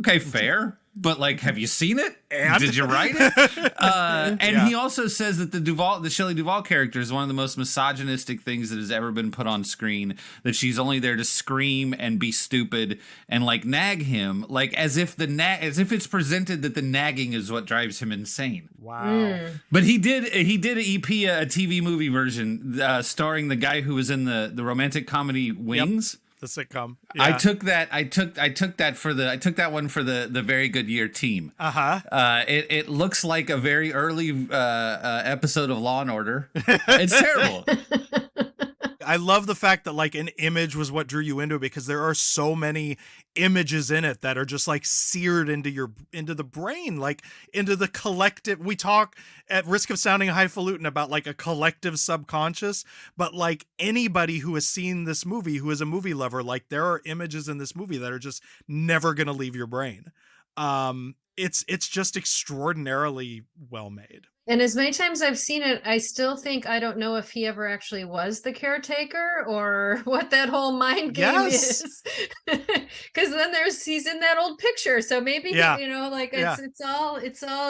okay, fair. But like, have you seen it? And? Did you write it? He also says that the Shelley Duvall character is one of the most misogynistic things that has ever been put on screen. That she's only there to scream and be stupid and like nag him, like as if it's presented that the nagging is what drives him insane. Wow! But he did an EP, a TV movie version starring the guy who was in the romantic comedy Wings. Yep. The sitcom. Yeah. I took that one for the Very Good Year team. It looks like a very early episode of Law and Order. It's terrible. I love the fact that like an image was what drew you into it, because there are so many images in it that are just like seared into the brain, like into the collective. We talk, at risk of sounding highfalutin, about like a collective subconscious, but like anybody who has seen this movie, who is a movie lover, like there are images in this movie that are just never going to leave your brain. It's just extraordinarily well made. And as many times I've seen it, I still think I don't know if he ever actually was the caretaker or what that whole mind game is. Because then he's in that old picture. So maybe, it's all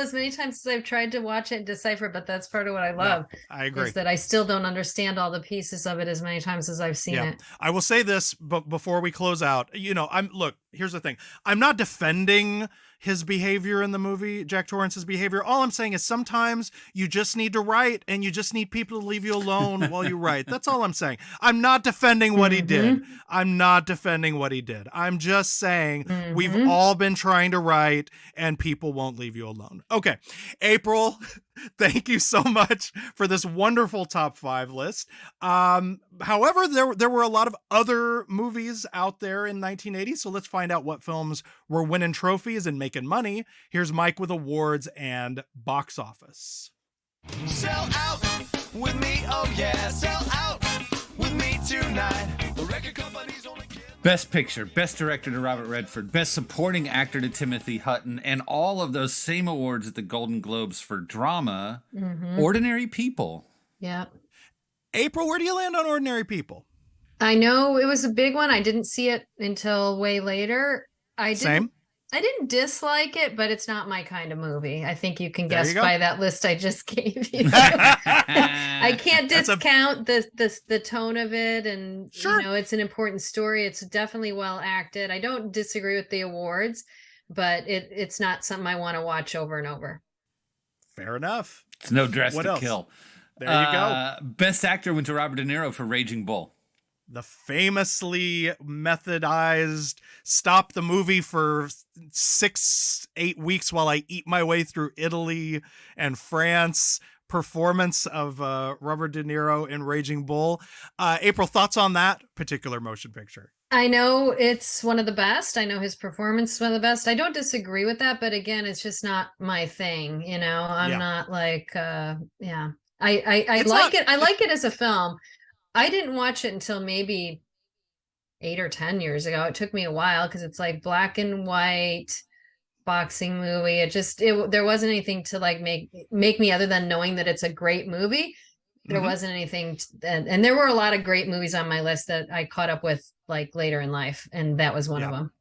as many times as I've tried to watch it and decipher, but that's part of what I love. Yeah, I agree. Is that I still don't understand all the pieces of it as many times as I've seen it. I will say this, but before we close out, here's the thing. I'm not defending his behavior in the movie, Jack Torrance's behavior. All I'm saying is sometimes you just need to write and you just need people to leave you alone while you write. That's all I'm saying. I'm not defending what he did. I'm not defending what he did. I'm just saying we've all been trying to write and people won't leave you alone. Okay. April, thank you so much for this wonderful top 5 list. However, there were a lot of other movies out there in 1980, so let's find out what films were winning trophies and making money. Here's Mike with awards and box office. Sell out with me, oh yeah, sell out with me tonight. The record company's only Best Picture, Best Director to Robert Redford, Best Supporting Actor to Timothy Hutton, and all of those same awards at the Golden Globes for drama, Ordinary People. Yeah. April, where do you land on Ordinary People? I know it was a big one. I didn't see it until way later. Same. I didn't dislike it, but it's not my kind of movie. I think you can guess by that list I just gave you. I can't discount the tone of it, and you know, it's an important story. It's definitely well acted. I don't disagree with the awards, but it's not something I want to watch over and over. Fair enough. It's no dress What to else? kill. There you go. Best Actor went to Robert De Niro for Raging Bull. The famously methodized stop the movie for 6-8 weeks while I eat my way through Italy and France performance of Robert De Niro in Raging Bull. April, thoughts on that particular motion picture? I know it's one of the best. I know his performance is one of the best. I don't disagree with that, but again, it's just not my thing. You know, I'm not like, I like it. I like it as a film. I didn't watch it until maybe 8 or 10 years ago. It took me a while because it's like black and white boxing movie. There wasn't anything to like make me, other than knowing that it's a great movie. There wasn't anything, and there were a lot of great movies on my list that I caught up with like later in life, and that was one of them.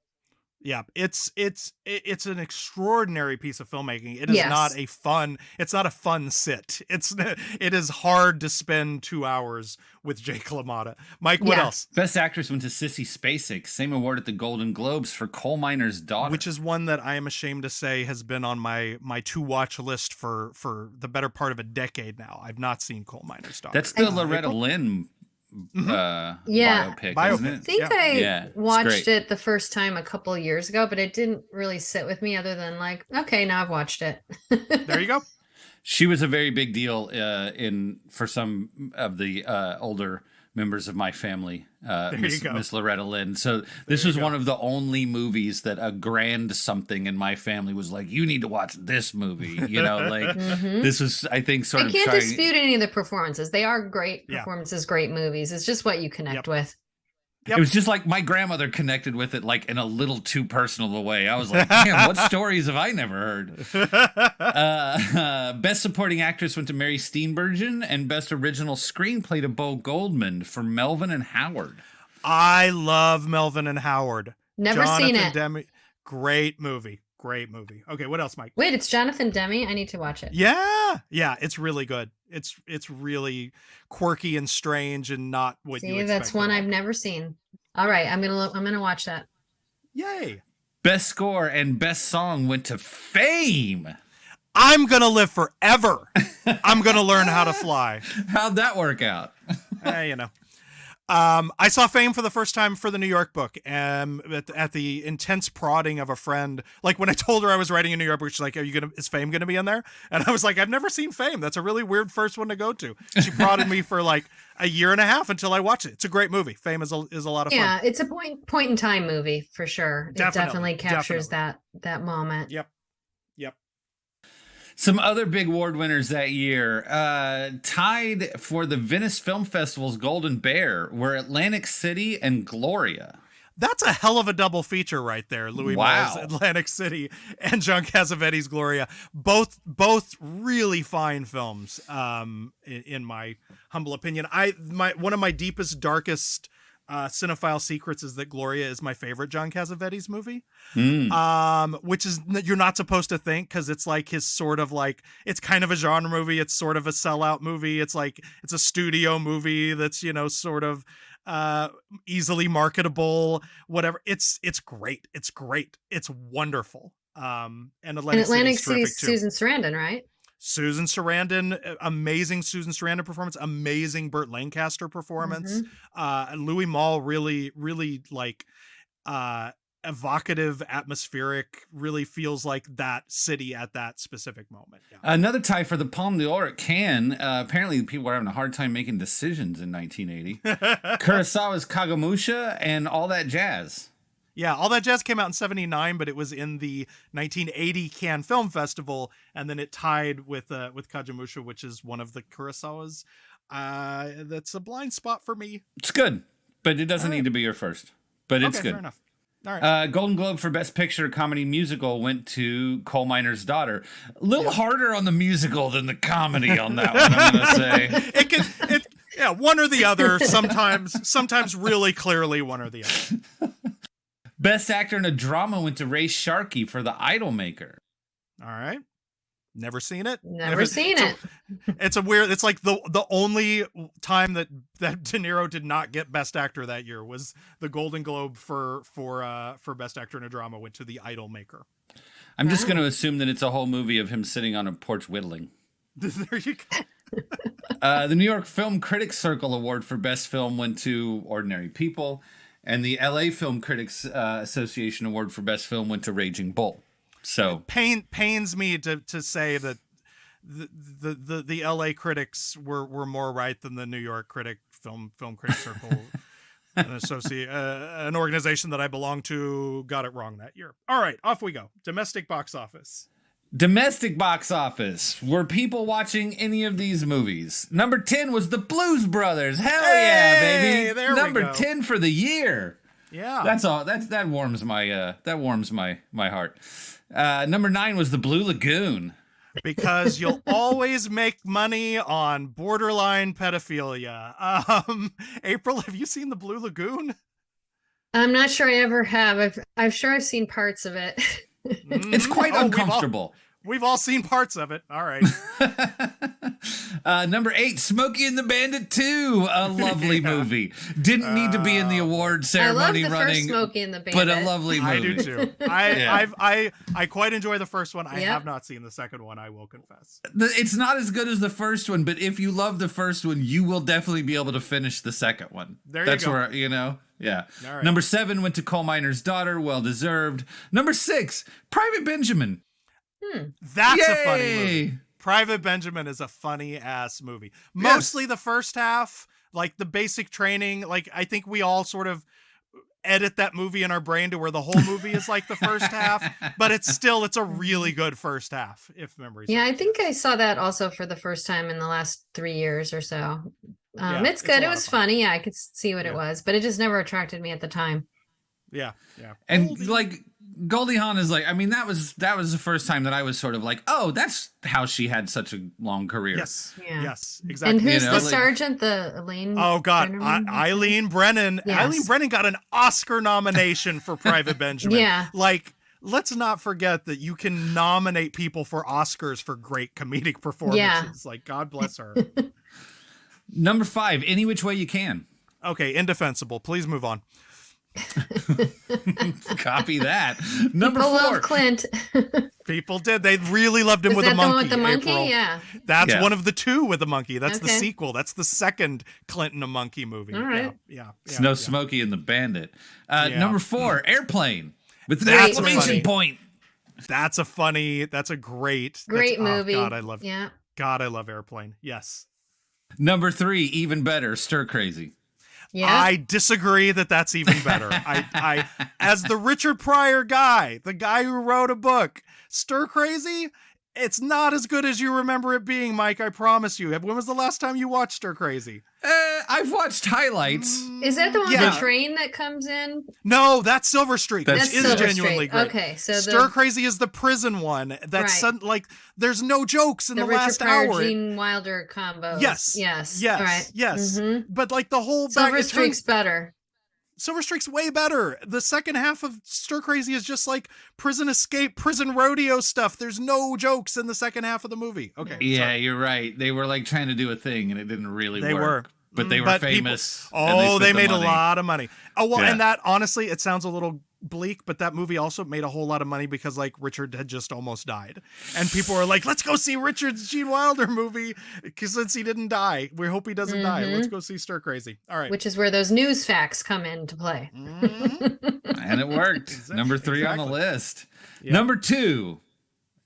Yeah, it's an extraordinary piece of filmmaking. It is not a fun. It's not a fun sit. It is hard to spend 2 hours with Jake LaMotta. Mike, what else? Best Actress went to Sissy Spacek. Same award at the Golden Globes for Coal Miner's Daughter, which is one that I am ashamed to say has been on my to watch list for the better part of a decade now. I've not seen Coal Miner's Daughter. That's the Loretta Lynn biopic, isn't it? I think I watched it the first time a couple of years ago, but it didn't really sit with me other than like, okay, now I've watched it. There you go. She was a very big deal for some of the older members of my family, Miss Loretta Lynn. So this was one of the only movies that a grand something in my family was like, you need to watch this movie. You know, like this was, I think, I can't dispute any of the performances. They are great performances, great movies. It's just what you connect with. It was just like my grandmother connected with it like in a little too personal of a way. I was like, damn, what stories have I never heard? Best Supporting Actress went to Mary Steenburgen, and Best Original Screenplay to Bo Goldman for Melvin and Howard. I love Melvin and Howard. Never seen it. Great movie. Great movie. Okay, what else, Mike? Wait, it's Jonathan Demme? I need to watch it. Yeah, it's really good. It's really quirky and strange and not what you expect. That's one I've never seen. All right, I'm gonna watch that. Yay! Best Score and Best Song went to Fame. I'm gonna live forever. I'm gonna learn how to fly. How'd that work out? You know. I saw Fame for the first time for the New York book, at the intense prodding of a friend. Like when I told her I was writing a New York book, she's like, is Fame going to be in there? And I was like, I've never seen Fame. That's a really weird first one to go to. She prodded me for like a year and a half until I watched it. It's a great movie. Fame is a lot of fun. Yeah, it's a point in time movie for sure. It definitely captures that moment. Yep. Some other big award winners that year, tied for the Venice Film Festival's Golden Bear, were Atlantic City and Gloria. That's a hell of a double feature right there. Louis Malle's Atlantic City and John Cassavetes' Gloria. Both really fine films, in my humble opinion. One of my deepest, darkest cinephile secrets is that Gloria is my favorite John Cassavetes movie. Which is, you're not supposed to think, because it's like his sort of like, it's kind of a genre movie, it's sort of a sellout movie, it's like it's a studio movie that's, sort of easily marketable, whatever. It's great, it's wonderful. And In Atlantic City, terrific too. Susan Sarandon, right? Susan Sarandon, amazing Susan Sarandon performance, amazing Burt Lancaster performance. Louis Malle really, really like evocative, atmospheric, really feels like that city at that specific moment. Yeah. Another tie for the Palme d'Or at Cannes. Apparently people were having a hard time making decisions in 1980. Kurosawa's Kagemusha and All That Jazz. Yeah, All That Jazz came out in 79, but it was in the 1980 Cannes Film Festival, and then it tied with Kagemusha, which is one of the Kurosawas. That's a blind spot for me. It's good, but it doesn't need to be your first. But it's good. Fair enough. All right. Golden Globe for Best Picture Comedy Musical went to Coal Miner's Daughter. A little harder on the musical than the comedy on that one, I'm going to say. Yeah, one or the other. Sometimes really clearly one or the other. Best Actor in a Drama went to Ray Sharkey for The Idolmaker. All right. Never seen it. Never seen it. It's a weird. It's like the only time that De Niro did not get Best Actor that year was the Golden Globe for Best Actor in a Drama went to The Idolmaker. I'm just going to assume that it's a whole movie of him sitting on a porch whittling. There you go. The New York Film Critics Circle Award for Best Film went to Ordinary People, and the LA Film Critics Association Award for Best Film went to Raging Bull. So pains me to say that the LA critics were more right than the New York film critics circle, an organization that I belong to, got it wrong that year. All right, off we go. Domestic box office. Domestic box office. Were people watching any of these movies? Number 10 was The Blues Brothers. Hell yeah, baby! There Number we go. 10 for the year. Yeah, that's all. That warms my heart. Number 9 was The Blue Lagoon. Because you'll always make money on borderline pedophilia. April, have you seen The Blue Lagoon? I'm not sure I ever have. I'm sure I've seen parts of it. It's quite uncomfortable. We've all seen parts of it. All right. Number 8, Smokey and the Bandit 2, a lovely movie. Didn't need to be in the award ceremony I love the running, first Smokey and the Bandit, but a lovely movie. I do too. I quite enjoy the first one. I Yep. have not seen the second one, I will confess. It's not as good as the first one, but if you love the first one, you will definitely be able to finish the second one. That's where, yeah. All right. Number 7 went to Coal Miner's Daughter, well deserved. Number 6, Private Benjamin. That's Yay! a funny movie. Private Benjamin is a funny ass movie. Mostly the first half, like the basic training. Like I think we all sort of edit that movie in our brain to where the whole movie is like the first half, but it's a really good first half, if memory serves. Yeah, I think I saw that also for the first time in the last 3 years or so. It's a good. lot It of was fun. funny. Yeah, I could see what it was, but it just never attracted me at the time. Yeah. And like Goldie Hawn is like, I mean, that was the first time that I was sort of like, oh, that's how she had such a long career. Yes. Yeah. Yes, exactly. And who's the sergeant? The Elaine? Oh God, Brenneman? Eileen Brennan. Yes. Eileen Brennan got an Oscar nomination for Private Benjamin. Yeah. Like, let's not forget that you can nominate people for Oscars for great comedic performances. Yeah. Like, God bless her. Number 5, Any Which Way You Can. Okay, indefensible. Please move on. Copy that. Number People 4. love Clint. People did. They really loved him Is with that a the one monkey. with the monkey? April. Yeah. That's one of the 2 with the monkey. That's the Okay. sequel. That's the second Clinton a monkey movie. All right. Yeah. It's no Smokey and the Bandit. Number 4, Airplane with an That's exclamation funny. point. That's a great movie. God, I love. Yeah. God, I love Airplane. Yes. Number 3, even better, Stir Crazy. Yeah. I disagree that that's even better. I as the Richard Pryor guy, the guy who wrote a book, Stir Crazy, it's not as good as you remember it being, Mike. I promise you. When was the last time you watched Stir Crazy? I've watched highlights. Is that the one with Yeah. the train that comes in? No, that's Silver Streak. That's Which is Silver genuinely Streak. great. Okay, so Stir Crazy is the prison one. That's Right. there's no jokes in the Richard last Pryor, hour. Gene Wilder combo. Yes. Yes. Yes. All right. Yes. Mhm. But like the whole Silver it Streak's turns- better. Silver Streak's way better. The second half of Stir Crazy is just like prison escape, prison rodeo stuff. There's no jokes in the second half of the movie. Okay. Yeah, sorry. you're right. They were like trying to do a thing and it didn't really They work. but they were famous. They made a lot of money. Oh, well, Yeah. and that, honestly, it sounds a little bleak, but that movie also made a whole lot of money because, like, Richard had just almost died. And people were like, let's go see Richard's Gene Wilder movie, because since he didn't die, we hope he doesn't die. Let's go see Stir Crazy. All right. Which is where those news facts come into play. And it worked. Number 3 on the list. Yeah. Number 2,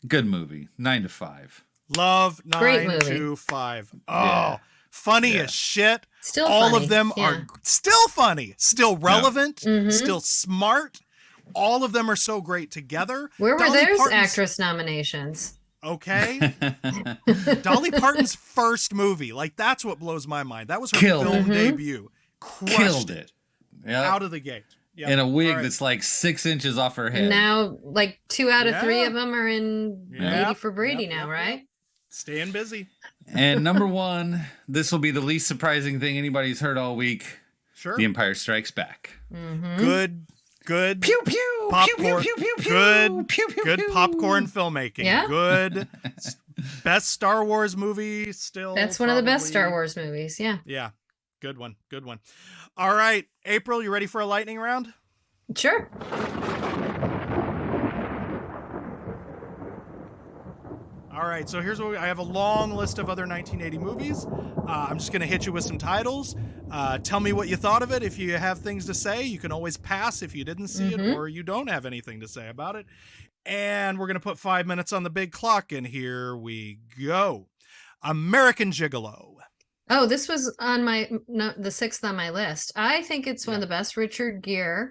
good movie, 9 to 5. Love Great 9 movie. to 5. Oh, Yeah. funny as shit. Still all funny, of them yeah. are still funny, still relevant, Mhm. still smart. All of them are so great together. Where were Dolly those Parton's- actress nominations? Okay. Dolly Parton's first movie. Like, that's what blows my mind. That was her Killed film it. debut. Crushed Killed it. Yeah. out of the gate. Yep. In a wig All right. that's like 6 inches off her head. Now, like 2 out of 3 Yeah. of them are in Yeah. Lady for Brady now, right? Staying busy. And number 1, this will be the least surprising thing anybody's heard all week. Sure. The Empire Strikes Back. Good. Pew pew. Popcorn. Pew pew pew pew. Good. Pew, pew, Good pew. popcorn filmmaking. Yeah. Good. Best Star Wars movie still. That's one of the best probably. Star Wars movies. Yeah. Yeah. Good one. Good one. All right. April, you ready for a lightning round? Sure. All right, so here's what I have a long list of other 1980 movies. I'm just going to hit you with some titles. Tell me what you thought of it. If you have things to say, you can always pass if you didn't see it or you don't have anything to say about it. And we're going to put 5 minutes on the big clock, and here we go. American Gigolo. Oh, this was on my the 6th on my list. I think it's one of the best Richard Gere.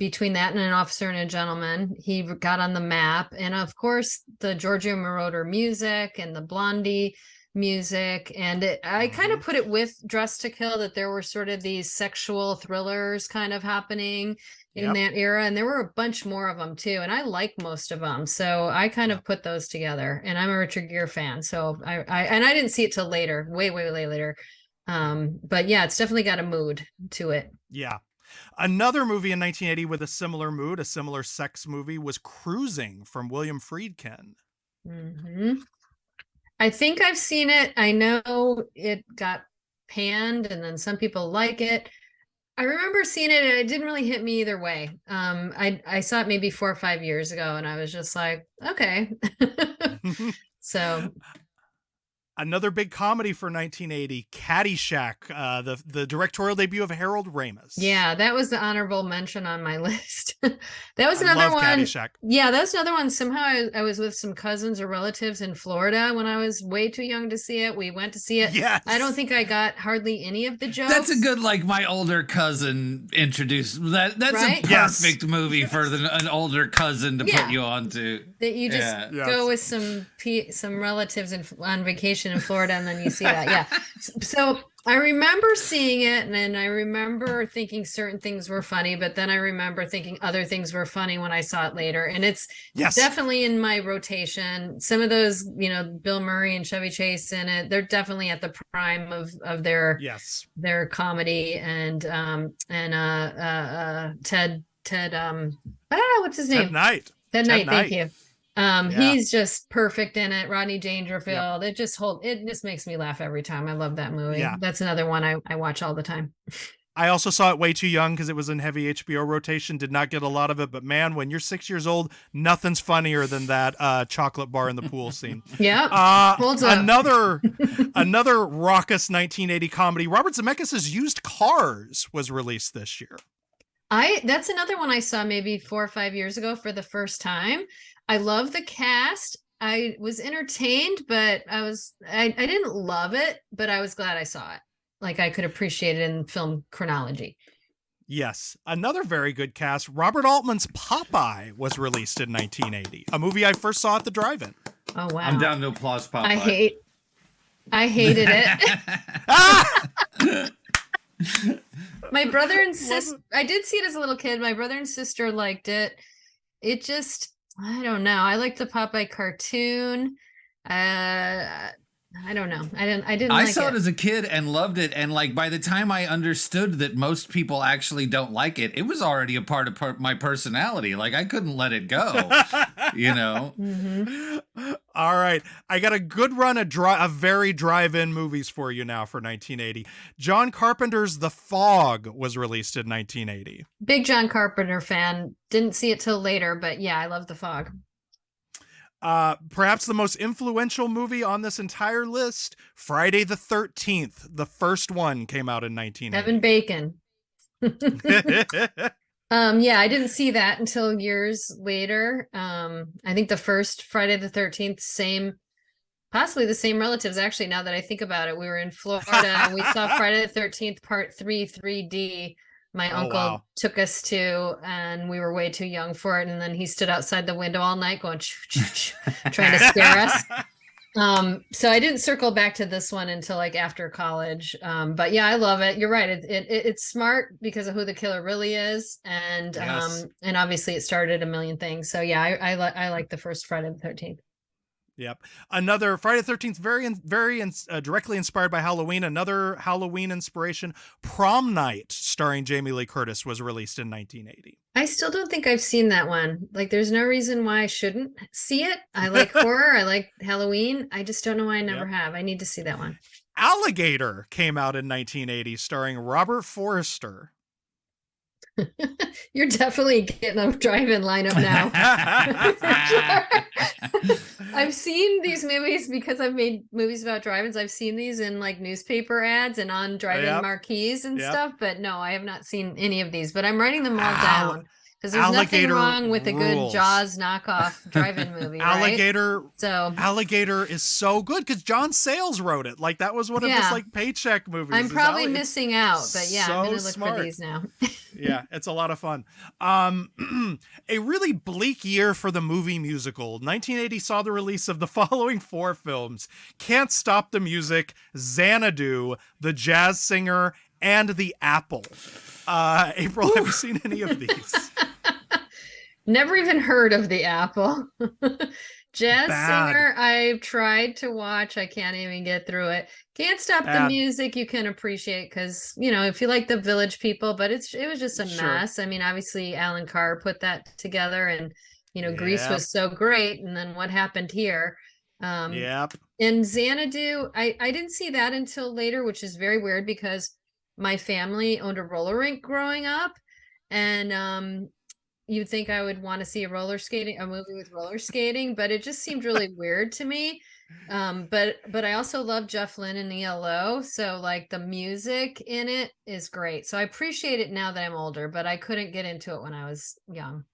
Between that and An Officer and a Gentleman, he got on the map. And of course, the Giorgio Moroder music and the Blondie music. And I kind of put it with Dress to Kill, that there were sort of these sexual thrillers kind of happening in that era. And there were a bunch more of them too. And I like most of them. So I kind of put those together. And I'm a Richard Gere fan. So I didn't see it till later, way later. But yeah, it's definitely got a mood to it. Yeah. Another movie in 1980 with a similar mood, a similar sex movie, was Cruising from William Friedkin. I think I've seen it. I know it got panned and then some people like it. I remember seeing it and it didn't really hit me either way. I saw it maybe 4 or 5 years ago and I was just like, okay. So Another big comedy for 1980, Caddyshack, the directorial debut of Harold Ramis. yeah, that was the honorable mention on my list. That was I another love one. Caddyshack. Yeah, that was another one. Somehow I was with some cousins or relatives in Florida when I was way too young to see it. We went to see it. Yes. I don't think I got hardly any of the jokes. That's a good, like, my older cousin introduced. That's Right? a perfect movie for an older cousin to Yeah. put you on to. That you just Yeah. go with some relatives on vacation in Florida and then you see that. Yeah. So I remember seeing it and then I remember thinking certain things were funny, but then I remember thinking other things were funny when I saw it later. And it's definitely in my rotation. Some of those, Bill Murray and Chevy Chase in it, they're definitely at the prime of their comedy and Ted I don't know what's his name. Ted Knight. Ted Knight, thank you. Yeah. He's just perfect in it. Rodney Dangerfield. It just makes me laugh every time. I love that movie. Yeah. That's another one I watch all the time. I also saw it way too young because it was in heavy HBO rotation. Did not get a lot of it, but man, when you're 6 years old, nothing's funnier than that chocolate bar in the pool scene. Yeah, holds up. Another raucous 1980 comedy. Robert Zemeckis' Used Cars was released this year. That's another one I saw maybe 4 or 5 years ago for the first time. I love the cast. I was entertained, but I didn't love it, but I was glad I saw it. Like I could appreciate it in film chronology. Yes. Another very good cast. Robert Altman's Popeye was released in 1980, a movie I first saw at the drive-in. Oh, wow. I'm down to applause Popeye. I hated it. My brother and sister, I did see it as a little kid. My brother and sister liked it. It just, I don't know. I liked the Popeye cartoon. I don't know. I didn't I like saw it as a kid and loved it. And like by the time I understood that most people actually don't like it, it was already a part of my personality. Like I couldn't let it go, Mm-hmm. All right. I got a good run of very drive-in movies for you now for 1980. John Carpenter's The Fog was released in 1980. Big John Carpenter fan. Didn't see it till later, but yeah, I love The Fog. Perhaps the most influential movie on this entire list, Friday the 13th. The first one came out in 1980. Kevin Bacon. Yeah, I didn't see that until years later. I think the first Friday the 13th, possibly the same relatives. Actually, now that I think about it, we were in Florida and we saw Friday the 13th Part 3 3D. My uncle took us to, and we were way too young for it. And then he stood outside the window all night going, trying to scare us. So I didn't circle back to this one until like after college. But yeah, I love it. You're right. It's smart because of who the killer really is. And, and obviously it started a million things. So yeah, I like the first Friday the 13th. Yep. Another Friday the 13th, very directly inspired by Halloween. Another Halloween inspiration, Prom Night, starring Jamie Lee Curtis, was released in 1980. I still don't think I've seen that one. Like, there's no reason why I shouldn't see it. I like horror. I like Halloween. I just don't know why I never have. I need to see that one. Alligator came out in 1980, starring Robert Forster. You're definitely getting a drive-in lineup now. I've seen these movies because I've made movies about drive-ins. I've seen these in like newspaper ads and on drive-in marquees and stuff, but no, I have not seen any of these, but I'm writing them all down. Because there's nothing wrong with a good Jaws knockoff drive-in movie, right? Alligator is so good because John Sayles wrote it. Like that was one of his like paycheck movies. I'm probably missing out, but yeah, I'm gonna look for these now. Yeah, it's a lot of fun. A really bleak year for the movie musical. 1980 saw the release of the following 4 films: Can't Stop the Music, Xanadu, The Jazz Singer, and The Apple. April, have you seen any of these? Never even heard of The Apple. Jazz Singer, I've tried to watch. I can't even get through it. Can't Stop the Music, you can appreciate because, you know, if you like the Village People, but it was just a mess. I mean, obviously, Alan Carr put that together and, you know, Grease was so great. And then what happened here? And Xanadu, I didn't see that until later, which is very weird because my family owned a roller rink growing up. And you'd think I would want to see a movie with roller skating, but it just seemed really weird to me. But I also love Jeff Lynne and ELO. So like the music in it is great. So I appreciate it now that I'm older, but I couldn't get into it when I was young.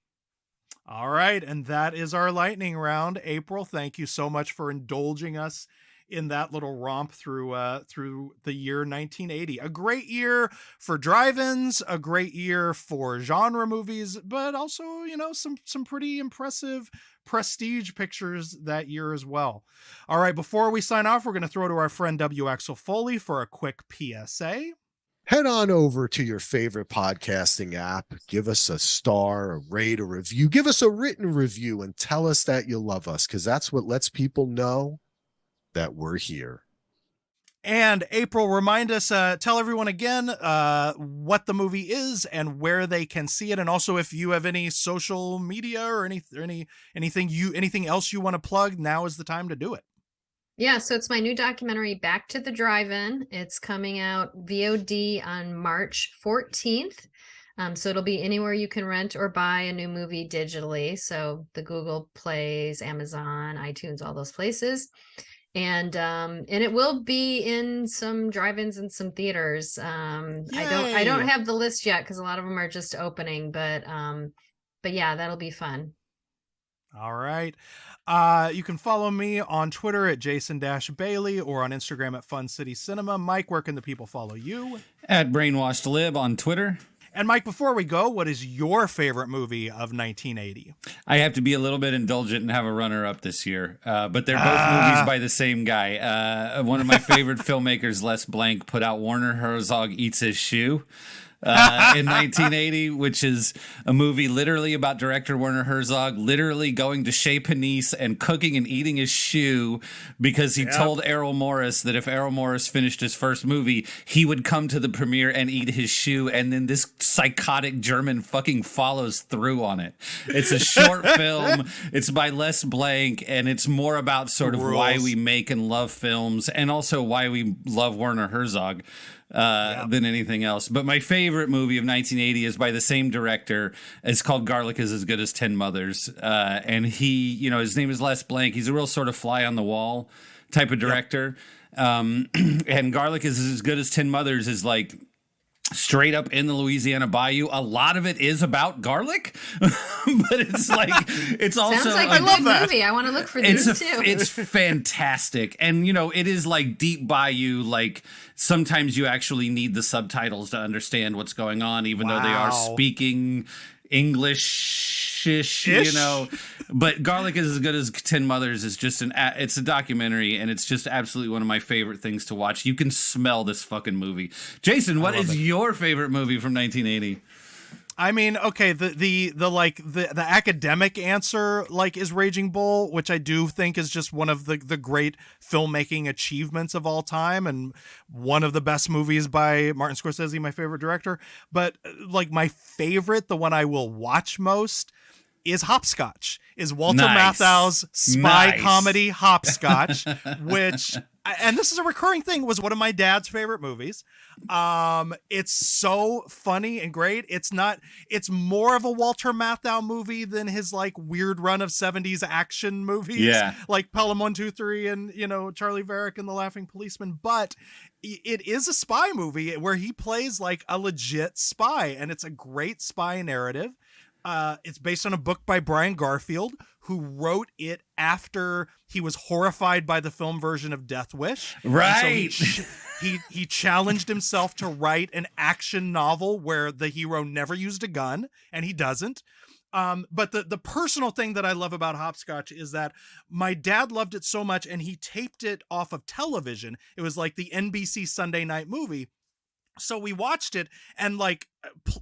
All right. And that is our lightning round. April, thank you so much for indulging us in that little romp through the year 1980. A great year for drive-ins, a great year for genre movies, but also, you know, some pretty impressive prestige pictures that year as well. All right, before we sign off, we're going to throw to our friend W. Axel Foley for a quick PSA. Head on over to your favorite podcasting app. Give us a star, a rate, a review. Give us a written review and tell us that you love us, because that's what lets people know that we're here. And April, remind us, tell everyone again what the movie is and where they can see it, and also if you have any social media or anything else you want to plug, now is the time to do it. Yeah, so it's my new documentary, Back to the Drive-In. It's coming out VOD on March 14th. So it'll be anywhere you can rent or buy a new movie digitally. So the Google Plays, Amazon, iTunes, all those places. And it will be in some drive-ins and some theaters. I don't have the list yet because a lot of them are just opening, but yeah, that'll be fun. All right. You can follow me on Twitter at Jason-Bailey or on Instagram at Fun City Cinema. Mike, where can the people follow you? At Brainwashed Lib on Twitter. And Mike, before we go, what is your favorite movie of 1980? I have to be a little bit indulgent and have a runner-up this year, but they're both movies by the same guy. One of my favorite filmmakers, Les Blank, put out Werner Herzog Eats His Shoe. in 1980, which is a movie literally about director Werner Herzog literally going to Chez Panisse and cooking and eating his shoe because he told Errol Morris that if Errol Morris finished his first movie, he would come to the premiere and eat his shoe. And then this psychotic German fucking follows through on it. It's a short film. It's by Les Blank, and it's more about sort of why we make and love films and also why we love Werner Herzog than anything else. But my favorite movie of 1980 is by the same director. It's called Garlic is as Good as 10 Mothers. And he, you know, his name is Les Blank. He's a real sort of fly on the wall type of director. And Garlic is as Good as 10 Mothers is like straight up in the Louisiana Bayou. A lot of it is about garlic, but it's like, it's also sounds like a good movie. I want to look for these too. It's fantastic. And you know, it is like deep bayou. Like sometimes you actually need the subtitles to understand what's going on, even though they are speaking English-ish, you know. But Garlic is as Good as 10 Mothers is just it's a documentary, and it's just absolutely one of my favorite things to watch. You can smell this fucking movie. Jason, what is your favorite movie from 1980? I mean, okay, the academic answer like is Raging Bull, which I do think is just one of the great filmmaking achievements of all time and one of the best movies by Martin Scorsese, my favorite director. But like my favorite, the one I will watch most, is Hopscotch, is Walter Matthau's spy comedy Hopscotch, which, and this is a recurring thing, was one of my dad's favorite movies. It's so funny and great. It's more of a Walter Matthau movie than his like weird run of 70s action movies, like Pelham 1, 2, 3 and, you know, Charlie Varick and the Laughing Policeman. But it is a spy movie where he plays like a legit spy, and it's a great spy narrative. It's based on a book by Brian Garfield, who wrote it after he was horrified by the film version of Death Wish. Right. So he challenged himself to write an action novel where the hero never used a gun, and he doesn't. But the personal thing that I love about Hopscotch is that my dad loved it so much, and he taped it off of television. It was like the NBC Sunday night movie. So we watched it and like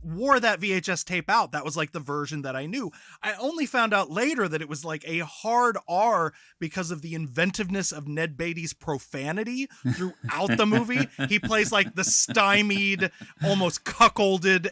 wore that VHS tape out. That was like the version that I knew. I only found out later that it was like a hard R because of the inventiveness of Ned Beatty's profanity throughout the movie. He plays like the stymied, almost cuckolded,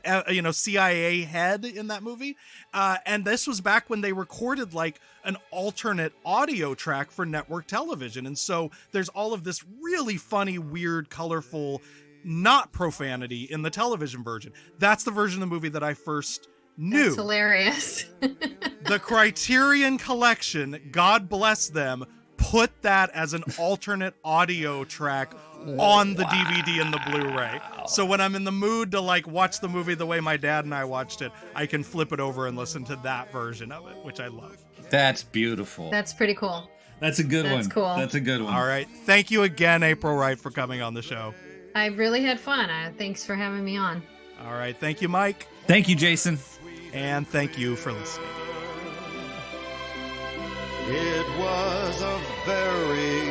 CIA head in that movie. And this was back when they recorded like an alternate audio track for network television. And so there's all of this really funny, weird, colorful, not profanity in the television version. That's the version of the movie that I first knew. That's hilarious. The Criterion Collection, God bless them, put that as an alternate audio track on the DVD and the Blu-ray. So when I'm in the mood to like watch the movie the way my dad and I watched it, I can flip it over and listen to that version of it, which I love. That's beautiful. That's pretty cool. That's a good one. That's cool. That's a good one. All right. Thank you again, April Wright, for coming on the show. I really had fun. Thanks for having me on. All right. Thank you, Mike. Thank you, Jason. And thank you for listening. It was a very